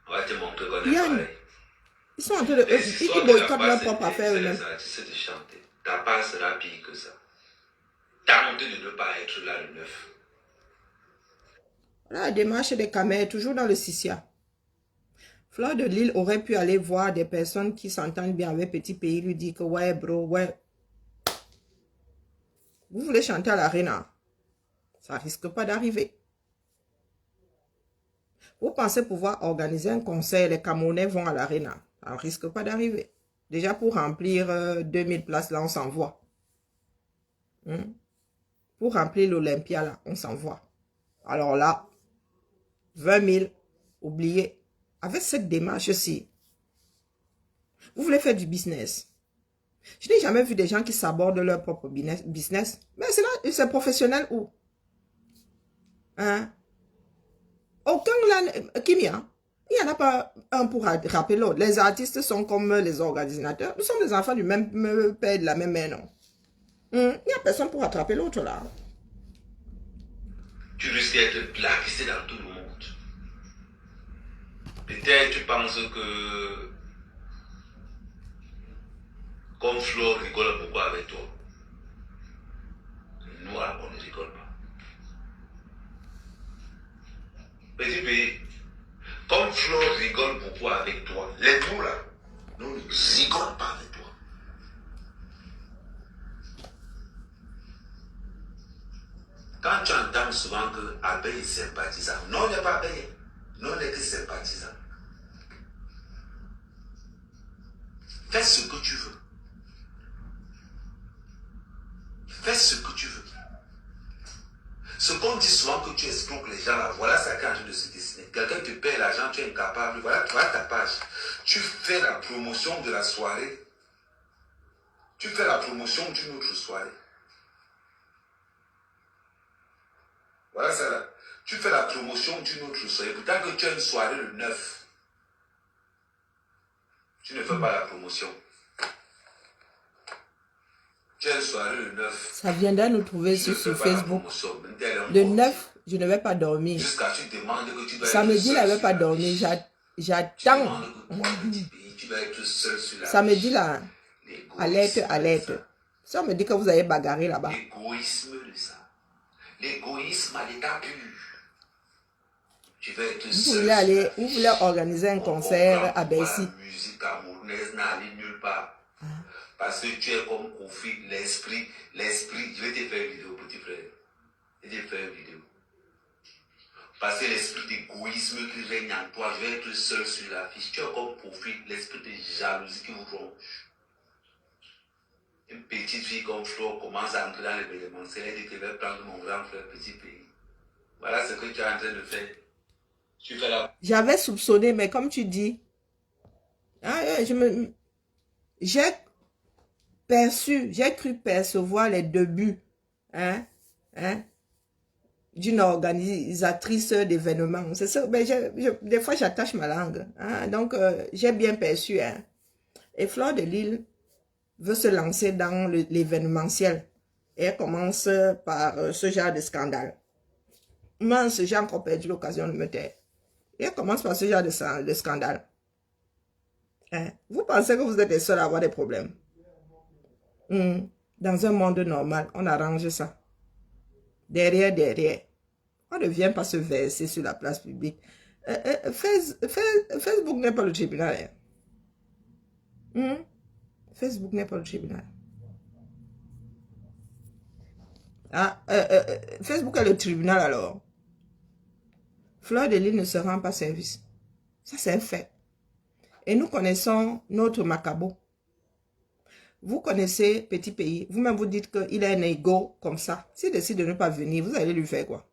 On va te montrer qu'on est pareil. Ils sont en train de... Ils boycottent leur propre affaire eux-mêmes. Les artistes de chanter. Ta part sera pire que ça. T'as honte de ne pas être là le 9. La démarche des Kamer est toujours dans le Sissia. Fleur de Lille aurait pu aller voir des personnes qui s'entendent bien avec Petit Pays, lui dire que ouais bro, ouais. Vous voulez chanter à l'Arena? Ça risque pas d'arriver. Vous pensez pouvoir organiser un concert, les Camerounais vont à l'Arena? Ça risque pas d'arriver. Déjà, pour remplir 2000 places, là, on s'envoie. Pour remplir l'Olympia, là, on s'envoie. Alors là, 20 000, oubliez. Avec cette démarche-ci, vous voulez faire du business. Je n'ai jamais vu des gens qui s'abordent leur propre business. Mais c'est là, c'est professionnel où? Hein? Aucun là, Kimia, il n'y en a pas un pour rappeler l'autre. Les artistes sont comme les organisateurs. Nous sommes des enfants du même père, de la même mère, non? Il n'y a personne pour attraper l'autre là. Tu risques d'être blacklisté dans tout le monde. Peut-être tu penses que comme Flo rigole beaucoup avec toi. Nous, là, on ne rigole pas. Petit pays, comme Flo rigole beaucoup avec toi, les nous là, nous ne rigolons pas avec toi. Quand tu entends souvent que Abbé est sympathisant, non, il n'est pas Abbé, non, il n'est que sympathisant. Fais ce que tu veux. Fais ce que tu veux. Ce qu'on dit souvent que tu escroques les gens là, voilà ça qui est en train de se dessiner. Quelqu'un te paie l'argent, tu es incapable, voilà ta page. Tu fais la promotion de la soirée. Tu fais la promotion d'une autre soirée. Voilà ça là. Tu fais la promotion d'une autre soirée. Pourtant que tu as une soirée le 9. Tu ne fais pas la promotion. Tu as une soirée le 9. Ça viendra nous trouver sur Facebook. Le 9, je ne vais pas dormir. Jusqu'à tu demandes que tu dois Samedi, là, je ne vais pas dormir. J'attends. Samedi, là, alerte, alerte. Si on me dit que vous avez bagarré là-bas. L'égoïsme de ça. L'égoïsme à l'état pur. Tu vas être seul. Vous voulez organiser un concert à Bercy. La musique camerounaise n'allait nulle part. Parce que tu es comme Kofi, l'esprit. Je vais te faire une vidéo, petit frère. Je vais te faire une vidéo. Parce que l'esprit d'égoïsme qui règne en toi, je vais être seul sur l'affiche. Tu es comme Kofi, l'esprit de jalousie qui vous ronge. Une petite fille comme Flo commence à entrer dans l'événement. C'est elle qui va prendre mon grand frère petit pays. Voilà ce que tu es en train de faire. Tu fais la... J'avais soupçonné, mais comme tu dis, j'ai perçu, j'ai cru percevoir les débuts d'une organisatrice d'événements. C'est ça, mais des fois j'attache ma langue. Donc, j'ai bien perçu. Et Fleur de Lille veut se lancer dans l'événementiel. Et elle commence par ce genre de scandale. Moi, j'ai encore perdu l'occasion de me taire. Et elle commence par ce genre de scandale. Vous pensez que vous êtes les seuls à avoir des problèmes? Dans un monde normal, on arrange ça. Derrière. On ne vient pas se verser sur la place publique. Facebook n'est pas le tribunal. Facebook n'est pas le tribunal. Facebook est le tribunal alors. Fleur de Lille ne se rend pas service. Ça, c'est un fait. Et nous connaissons notre Macabo. Vous connaissez Petit Pays. Vous-même vous dites qu'il a un ego comme ça. S'il décide de ne pas venir, vous allez lui faire quoi?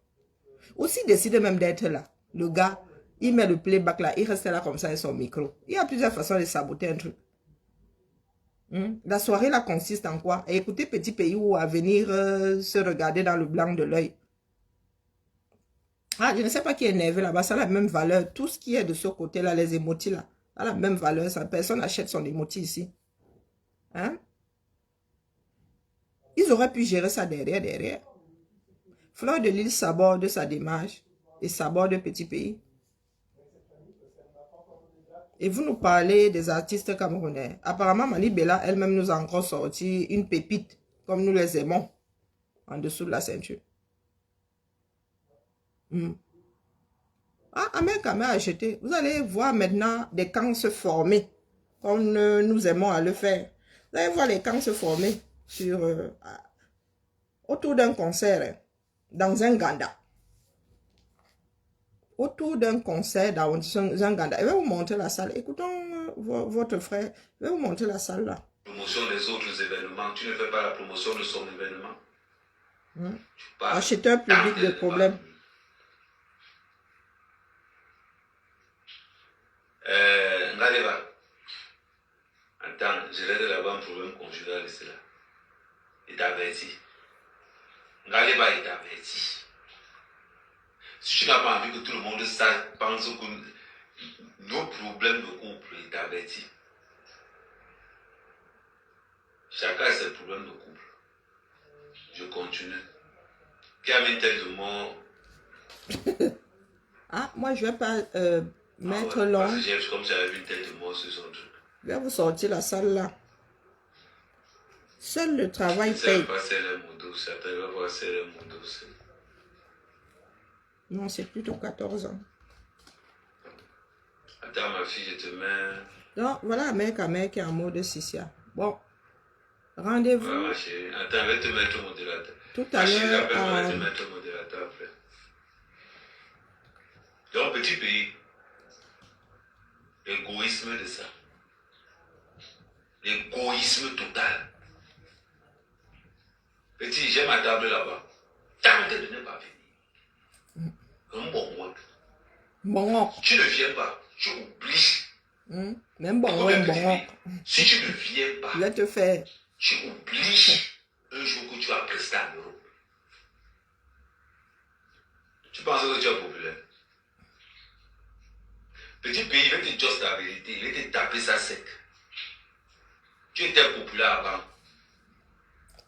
Ou s'il décide même d'être là, le gars, il met le playback là, il reste là comme ça avec son micro. Il y a plusieurs façons de saboter un truc. La soirée là consiste en quoi? À écouter Petit Pays ou à venir se regarder dans le blanc de l'œil. Je ne sais pas qui est énervé là-bas, ça a la même valeur. Tout ce qui est de ce côté-là, les émotis là, a la même valeur. Ça, personne n'achète son émoti ici. Ils auraient pu gérer ça derrière. Fleur de Lille s'aborde sa démarche et s'aborde Petit Pays. Et vous nous parlez des artistes camerounais. Apparemment, Mani Bella elle-même nous a encore sorti une pépite, comme nous les aimons, en dessous de la ceinture. Ahmed Kamé a acheté. Vous allez voir maintenant des camps se former, comme nous aimons à le faire. Vous allez voir les camps se former autour d'un concert, dans un ganda. autour d'un concert dans Zanganda. Je vais vous montrer la salle. Écoutons votre frère. Je vais vous montrer la salle là. Promotion des autres événements. Tu ne fais pas la promotion de son événement. Acheteur public de problème. Ngaleba. Attends, je vais là-bas un problème conjugal et cela. Il t'a averti. Ngaleba, il t'a averti. Si tu n'as pas envie que tout le monde pense que nos problèmes de couple, il t'a averti. Chacun a ses problèmes de couple. Je continue. Qui a mis tel de mort? Ah, moi je vais pas mettre ouais, long. Parce que j'ai comme j'avais vu une tête de mort sur son truc. Je vais vous sortir la salle là. Seul le travail paye. Pas serrer mon dos, certains vont voir serrer mon dos. Non, c'est plutôt 14 ans. Attends, ma fille, je te mets. Donc, voilà un mec à mec qui est en mode Sissia. Bon, rendez-vous. Ouais, ma chérie. Attends, je vais te mettre au modérateur. Tout à l'heure. Je vais te mettre au modérateur après. Dans un petit pays, l'égoïsme de ça. L'égoïsme total. Petit, j'ai ma table là-bas. T'arrêtes de ne pas venir. Un bon mot. Bon. Tu ne viens pas, tu oublies. Même bon, ouais, bon. Si tu ne viens pas, je vais te faire. Tu oublies un jour que tu as presté un euro. Tu penses que tu es populaire. Petit pays, il va te dire la vérité, il va te taper ça sec. Tu étais populaire avant.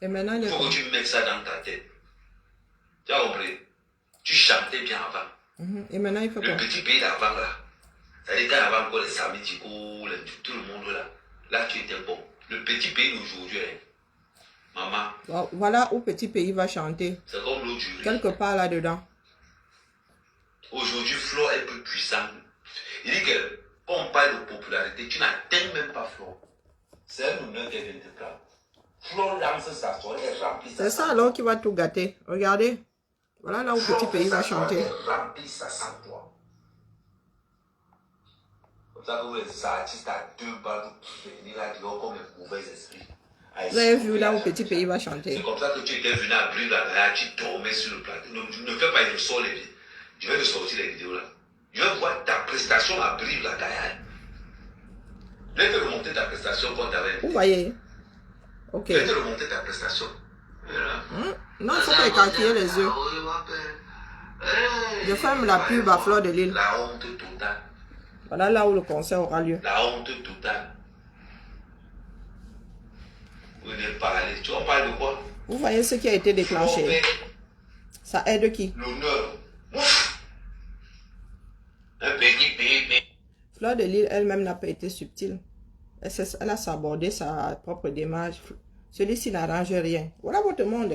Et maintenant, il faut que tu mettes ça dans ta tête. Tu as compris? Tu chantais bien avant. Et maintenant, il faut le petit pays d'avant là. C'est-à-dire quand il y avait encore les Samitico, tout le monde là. Là, tu étais bon. Le petit pays d'aujourd'hui, maman. Bon, voilà où petit pays va chanter. C'est comme l'eau du riz. Quelque part là-dedans. Aujourd'hui, Flo est plus puissant. Il dit que quand on parle de popularité, tu n'atteins même pas Flo. C'est un honneur qu'elle vient de prendre. Flo lance sa soirée et remplit sa. C'est ça alors qui va tout gâter. Regardez. Voilà là où Flo petit pays va chanter. Remplit ça sans toi. Comme ça que les artistes à 2 balles pour venir là, qui ont comme un mauvais esprit. Vous avez vu là où petit pays va chanter. C'est comme ça que tu étais venu à Brive-la-Gaillarde, tu dormais sur le plateau. Ne fais pas, je sors les vidéos. Je vais te sortir les vidéos là. Je vais voir ta prestation à Brive-la-Gaillarde. Je vais te remonter ta prestation quand tu avais. Vous voyez? Ok. Je vais te remonter ta prestation. Non, il faut pas écarquiller les yeux. Je ferme la pub à Fleur de Lille. La honte totale. Voilà là où le concert aura lieu. La honte totale. Vous venez parler. Tu vas parler de quoi? Vous voyez ce qui a été déclenché. Ça aide qui? L'honneur. Un petit pays. Fleur de Lille elle-même n'a pas été subtile. Elle a sabordé sa propre démarche. Celui-ci n'arrange rien. Voilà votre monde.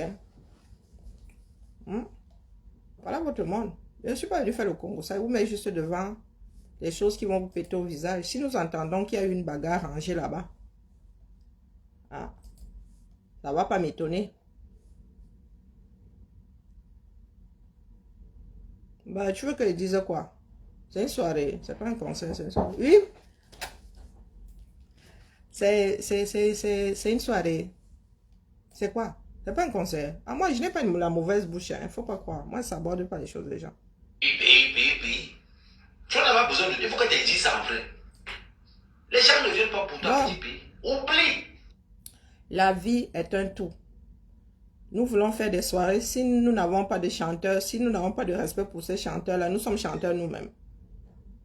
Voilà votre monde. Je ne suis pas venu faire le Congo. Ça vous met juste devant les choses qui vont vous péter au visage. Si nous entendons qu'il y a eu une bagarre rangée là-bas, ça ne va pas m'étonner. Bah, tu veux que je dise quoi? C'est une soirée, c'est pas un concert, c'est une soirée. Oui? C'est une soirée. C'est quoi? C'est pas un concert. Ah, moi, je n'ai pas la mauvaise bouche, hein. Faut pas croire. Moi, ça aborde pas les choses des gens. Pays. Tu n'as pas besoin de... Il faut que tu dises ça en vrai. Les gens ne viennent pas pour toi, petit pays. Oublie. La vie est un tout. Nous voulons faire des soirées. Si nous n'avons pas de chanteurs, si nous n'avons pas de respect pour ces chanteurs-là, nous sommes chanteurs nous-mêmes.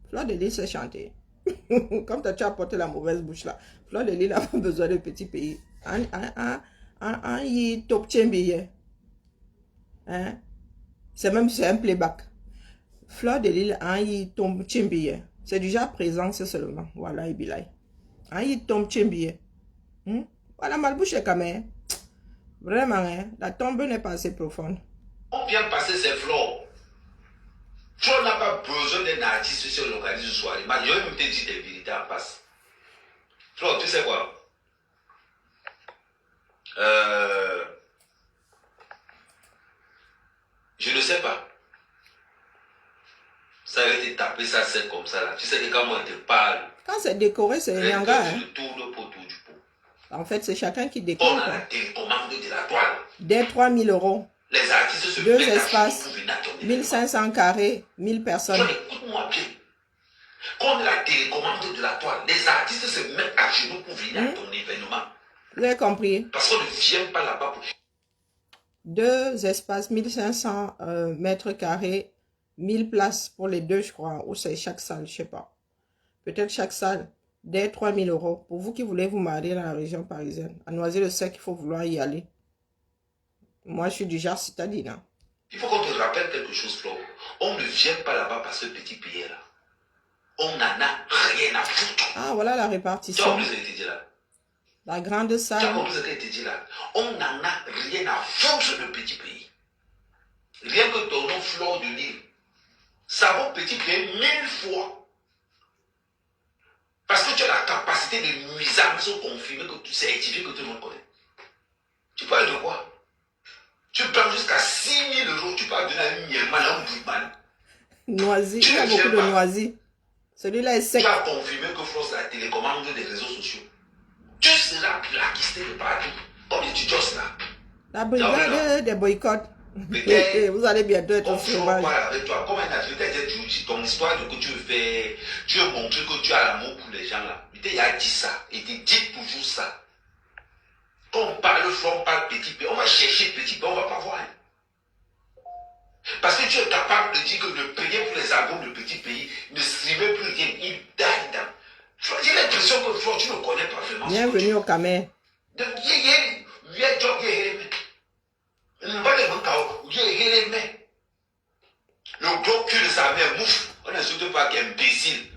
Fleur de Lille, c'est chanter. Comme tu as apporté la mauvaise bouche là. Fleur de Lille n'a pas besoin de petits pays. Il top billet. C'est même un playback. Fleur de Lille, il tombe billet. C'est déjà présence seulement. Voilà, il tombe billet. Voilà, ma bouche est quand même. Vraiment, la tombe n'est pas assez profonde. On vient passer ses fleurs. Tu n'as pas besoin d'un artiste sur l'organisme de soirée. Mais je vais même te dire des vérités en face. Flo, tu sais quoi? Je ne sais pas. Ça va te taper ça, c'est comme ça là. Tu sais que quand moi je te parle, Quand c'est décoré, c'est Nyanga. Hein. tu tournes pour tout du pot. En fait, c'est chacun qui On décore. a Quoi. la télécommande de la toile. Dès 3 000 euros. Les artistes se 2 mettent espaces, à genoux pour venir 1500 carrés, 1000 personnes. Écoute-moi bien. Quand on a la télécommande de la toile, les artistes se mettent à genoux pour venir à ton événement. Vous avez compris? Parce qu'on ne vient pas là-bas pour... 2 espaces, 1500 mètres carrés, 1000 places pour les deux, je crois. Ou c'est chaque salle, je sais pas. Peut-être chaque salle, dès 3 000 euros. Pour vous qui voulez vous marier dans la région parisienne. À Noisy-le-Sec, il faut vouloir y aller. Moi, je suis du genre citadine. Hein. Il faut qu'on te rappelle quelque chose, Flo. On ne vient pas là-bas par ce petit pays-là. On n'en a rien à foutre. Ah, voilà la répartition. Tu as compris ce que je te dis là? La grande salle. Tu as compris ce que je te dis là? On n'en a rien à foutre le petit pays. Rien que ton nom, Flore de Lille, ça vaut petit pays 1000 fois. Parce que tu as la capacité de nuisance confirmée, que tu certifié, que tout le monde connaît. Tu parles de quoi? Tu prends jusqu'à 6 000 euros, tu parles de la Myanmar, là, Noisy, il y a beaucoup de Noisy. Celui-là est sec. Tu as confirmé que France la télécommande des réseaux sociaux. Tu seras blacklisté de partout, comme les tutos là. La brigade des boycotts. Vous allez bientôt être au chômage. Avec toi, comme un Africain, ton histoire de que tu veux faire, tu veux montrer que tu as l'amour pour les gens là. Il a dit ça, et il dit toujours ça. Quand on parle fort, on parle petit peu, on va chercher petit peu, on va pas voir. Parce que tu es capable de dire que de payer pour les albums de petits pays ne streamait plus rien, il die dans. J'ai l'impression que Flo, tu ne connais pas vraiment. Bienvenue au Camer. Le gros cul de sa mère mouffe. On ne surtout pas qu'imbécile.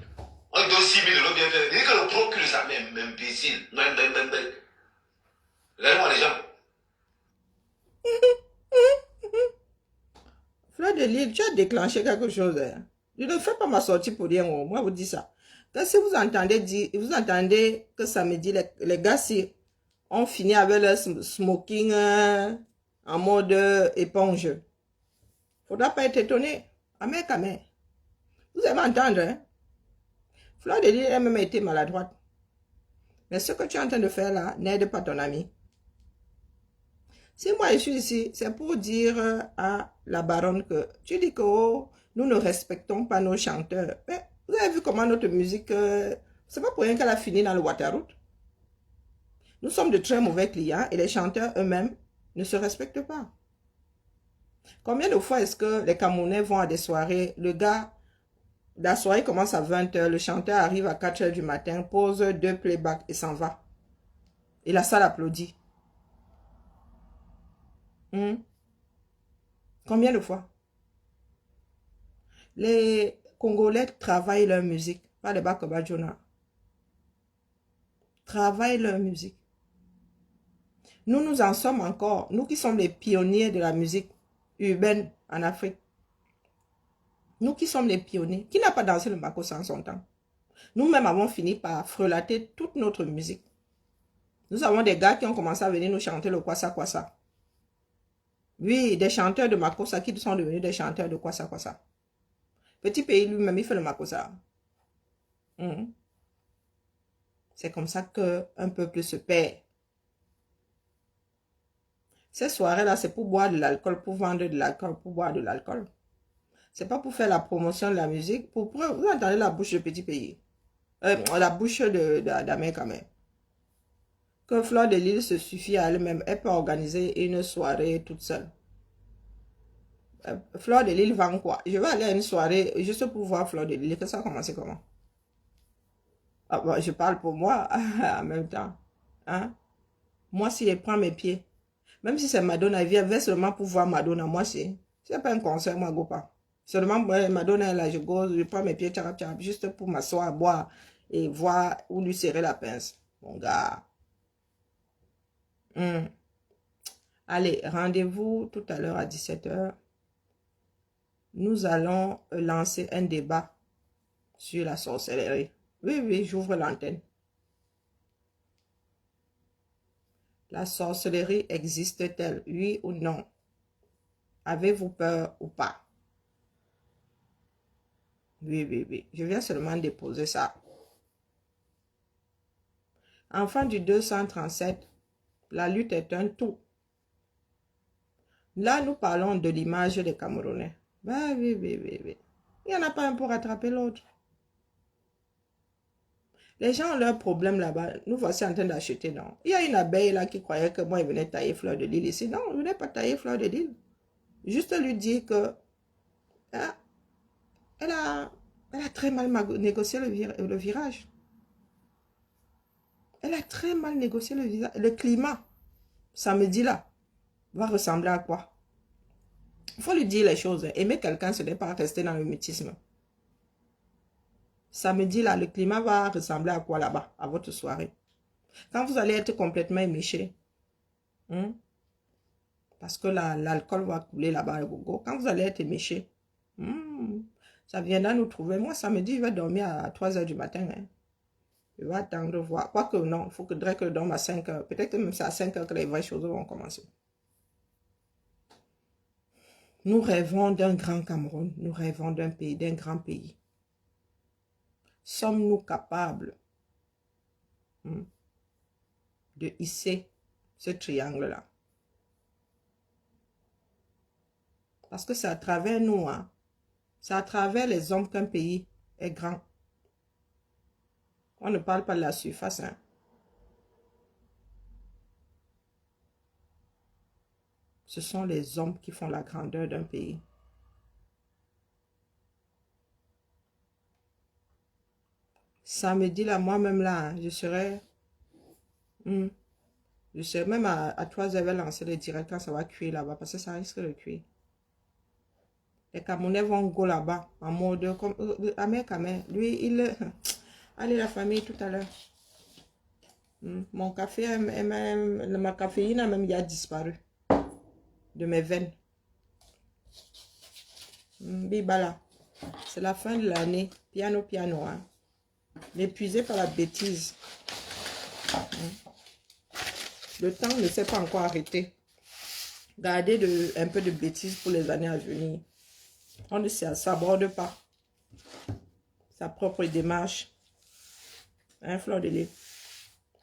On donne 6 000 euros bien fait. Il dit que le gros cul de sa mère imbécile. Regardez-moi les gens. Fleur de Lille, tu as déclenché quelque chose. Hein? Je ne fais pas ma sortie pour rien. Moi, vous dis ça. Que si vous entendez que samedi, les gars, si on finit avec leur smoking en mode éponge, faudra pas être étonné. Amé, camé. Vous allez m'entendre. Hein? Fleur de Lille a même été maladroite. Mais ce que tu es en train de faire là n'aide pas ton ami. Si moi je suis ici, c'est pour dire à la baronne que tu dis que oh, nous ne respectons pas nos chanteurs. Mais vous avez vu comment notre musique, c'est pas pour rien qu'elle a fini dans le Waterroute. Nous sommes de très mauvais clients et les chanteurs eux-mêmes ne se respectent pas. Combien de fois est-ce que les Camerounais vont à des soirées, le gars, la soirée commence à 20 h, le chanteur arrive à 4 h du matin, pose 2 playbacks et s'en va. Et la salle applaudit. Combien de fois? Les Congolais travaillent leur musique, pas les Bakobadjona. Travaillent leur musique. Nous en sommes encore, nous qui sommes les pionniers de la musique urbaine en Afrique. Nous qui sommes les pionniers, qui n'a pas dansé le makossa en son temps? Nous-mêmes avons fini par frelater toute notre musique. Nous avons des gars qui ont commencé à venir nous chanter le kwassa kwassa. Oui, des chanteurs de makossa qui sont devenus des chanteurs de kwassa kwassa. Petit pays lui-même, il fait le makossa. C'est comme ça qu'un peuple se perd. Ces soirées-là, c'est pour boire de l'alcool, pour vendre de l'alcool, pour boire de l'alcool. C'est pas pour faire la promotion de la musique. Vous entendez la bouche de petit pays. La bouche d'Amé Kamé. Que Fleur de Lille se suffit à elle-même. Elle peut organiser une soirée toute seule. Fleur de Lille vend quoi? Je vais aller à une soirée juste pour voir Fleur de Lille. Que ça a commencé comment? Ah, bon, je parle pour moi en même temps. Hein? Moi, si je prends mes pieds, même si c'est Madonna, elle vient seulement pour voir Madonna. Moi, c'est pas un concert, moi, je go pas. Seulement, Madonna, là, je prends mes pieds, tchap, tchap, juste pour m'asseoir, boire et voir où lui serrer la pince. Mon gars. Allez, rendez-vous tout à l'heure à 17 h. Nous allons lancer un débat sur la sorcellerie. Oui, j'ouvre l'antenne. La sorcellerie existe-t-elle? Oui ou non? Avez-vous peur ou pas? Oui, oui, oui. Je viens seulement déposer ça. Enfant du 237, la lutte est un tout. Là, nous parlons de l'image des Camerounais. Bah oui, oui, oui, oui. Il n'y en a pas un pour rattraper l'autre. Les gens ont leurs problèmes là-bas. Nous voici en train d'acheter, non. Il y a une abeille là qui croyait que moi, il venait tailler fleur de lys ici. Non, je ne venais pas tailler fleur de lys. Juste lui dire que ah, elle a très mal négocié le virage. Elle a très mal négocié le climat. Samedi là va ressembler à quoi? Il faut lui dire les choses. Aimer quelqu'un, ce n'est pas rester dans le mutisme. Samedi là, le climat va ressembler à quoi là-bas, à votre soirée? Quand vous allez être complètement éméché, hein, parce que l'alcool va couler là-bas à gogo. Quand vous allez être éméché, ça viendra nous trouver. Moi, samedi, je vais dormir à 3 h du matin. Hein. Je vais attendre voir. Quoique non, il faudrait que je dorme à 5 h. Peut-être que même c'est à 5 h que les vraies choses vont commencer. Nous rêvons d'un grand Cameroun. Nous rêvons d'un pays, d'un grand pays. Sommes-nous capables de hisser ce triangle-là? Parce que c'est à travers nous, hein. C'est à travers les hommes qu'un pays est grand. On ne parle pas de la surface, hein. Ce sont les hommes qui font la grandeur d'un pays. Samedi, là, moi-même, là, je serai même à 3 h, je vais lancer le direct quand ça va cuire là-bas, parce que ça risque de cuire. Les Camerounais vont go là-bas, en mode, comme, Amé Kamé, lui, allez, la famille, tout à l'heure. Mon café, ma caféine a même a disparu de mes veines. Bibala, c'est la fin de l'année. Piano, piano. Hein. Épuisé par la bêtise. Le temps ne s'est pas encore arrêté. Gardez un peu de bêtise pour les années à venir. On ne s'aborde pas sa propre démarche. Un fleur de lait.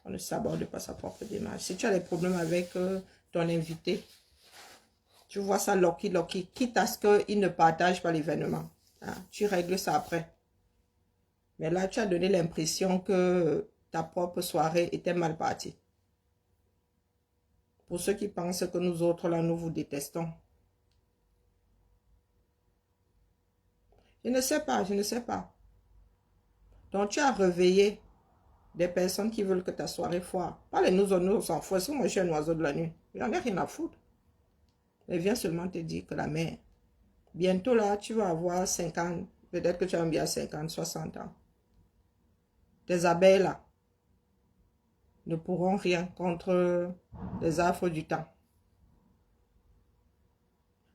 On ne s'aborde pas sa propre démarche. Si tu as des problèmes avec ton invité, tu vois ça locky, quitte à ce qu'il ne partage pas l'événement. Hein, tu règles ça après. Mais là, tu as donné l'impression que ta propre soirée était mal partie. Pour ceux qui pensent que nous autres, là, nous vous détestons. Je ne sais pas, je ne sais pas. Donc, tu as réveillé des personnes qui veulent que ta soirée foire. Pas les nous, on s'en fout. Si moi, je suis un oiseau de la nuit, j'en ai rien à foutre. Elle vient seulement te dire que la mère, bientôt là, tu vas avoir 50, peut-être que tu as bien 50, 60 ans. Tes abeilles là ne pourront rien contre les affres du temps.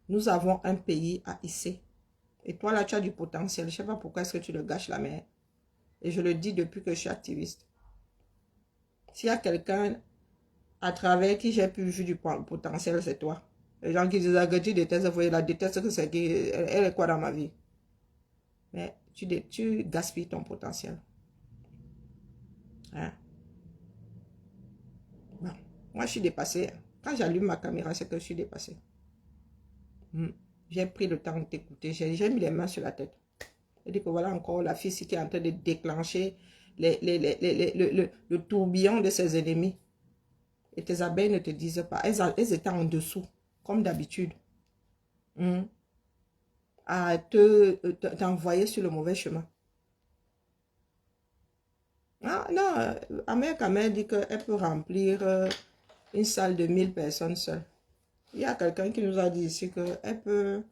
Nous avons un pays à hisser. Et toi là, tu as du potentiel. Je ne sais pas pourquoi est-ce que tu le gâches la mère. Et je le dis depuis que je suis activiste. S'il y a quelqu'un à travers qui j'ai pu vu du potentiel, c'est toi. Les gens qui disent que tu détestes, vous voyez, la déteste que c'est elle est quoi dans ma vie? Mais tu gaspilles ton potentiel. Hein? Bon, moi je suis dépassée. Quand j'allume ma caméra, c'est que je suis dépassée. J'ai pris le temps de t'écouter. J'ai mis les mains sur la tête. Je dis que voilà encore la fille qui est en train de déclencher le tourbillon de ses ennemis. Et tes abeilles ne te disent pas. Elles étaient en dessous, comme d'habitude. À t'envoyer sur le mauvais chemin. Ah non, Amère Kamel dit qu'elle peut remplir une salle de 1000 personnes seule. Il y a quelqu'un qui nous a dit ici qu'elle peut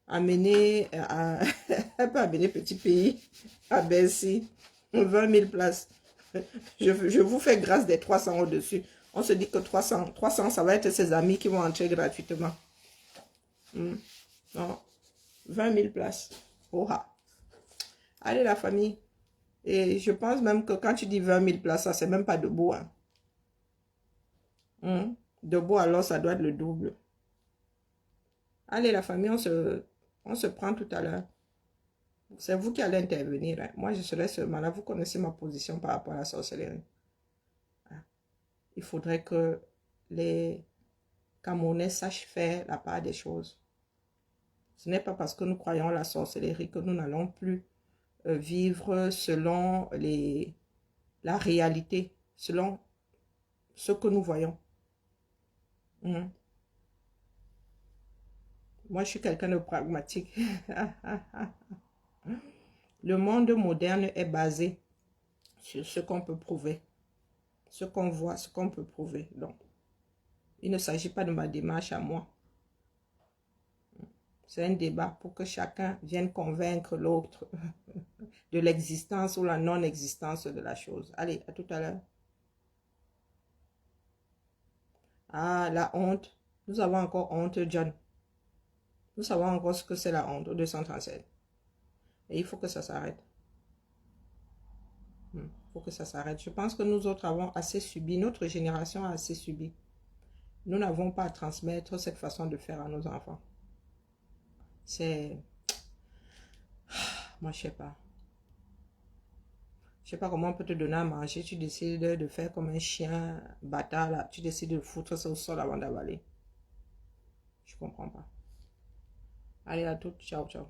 amener, elle peut amener petit pays à Bercy, 20 000 places. Je vous fais grâce des 300 au-dessus. On se dit que 300, ça va être ses amis qui vont entrer gratuitement. Non, 20 000 places. Oha. Allez la famille. Et je pense même que quand tu dis 20 000 places, ça c'est même pas debout. Hein. Debout alors ça doit être le double. Allez la famille, on se prend tout à l'heure. C'est vous qui allez intervenir. Hein. Moi, je serai seulement là. Vous connaissez ma position par rapport à la sorcellerie. Hein. Il faudrait que les Camerounais sachent faire la part des choses. Ce n'est pas parce que nous croyons à la sorcellerie que nous n'allons plus vivre selon la réalité, selon ce que nous voyons. Mmh. Moi, je suis quelqu'un de pragmatique. Le monde moderne est basé sur ce qu'on peut prouver, ce qu'on voit, ce qu'on peut prouver. Donc, il ne s'agit pas de ma démarche à moi. C'est un débat pour que chacun vienne convaincre l'autre de l'existence ou la non-existence de la chose. Allez, à tout à l'heure. Ah, la honte. Nous avons encore honte, John. Nous savons encore ce que c'est la honte au 237. Et il faut que ça s'arrête. Il faut que ça s'arrête. Je pense que nous autres avons assez subi. Notre génération a assez subi. Nous n'avons pas à transmettre cette façon de faire à nos enfants. C'est... Moi, je sais pas. Je sais pas comment on peut te donner à manger. Tu décides de faire comme un chien bâtard là. Tu décides de foutre ça au sol avant d'avaler. Je comprends pas. Allez, à toutes. Ciao, ciao.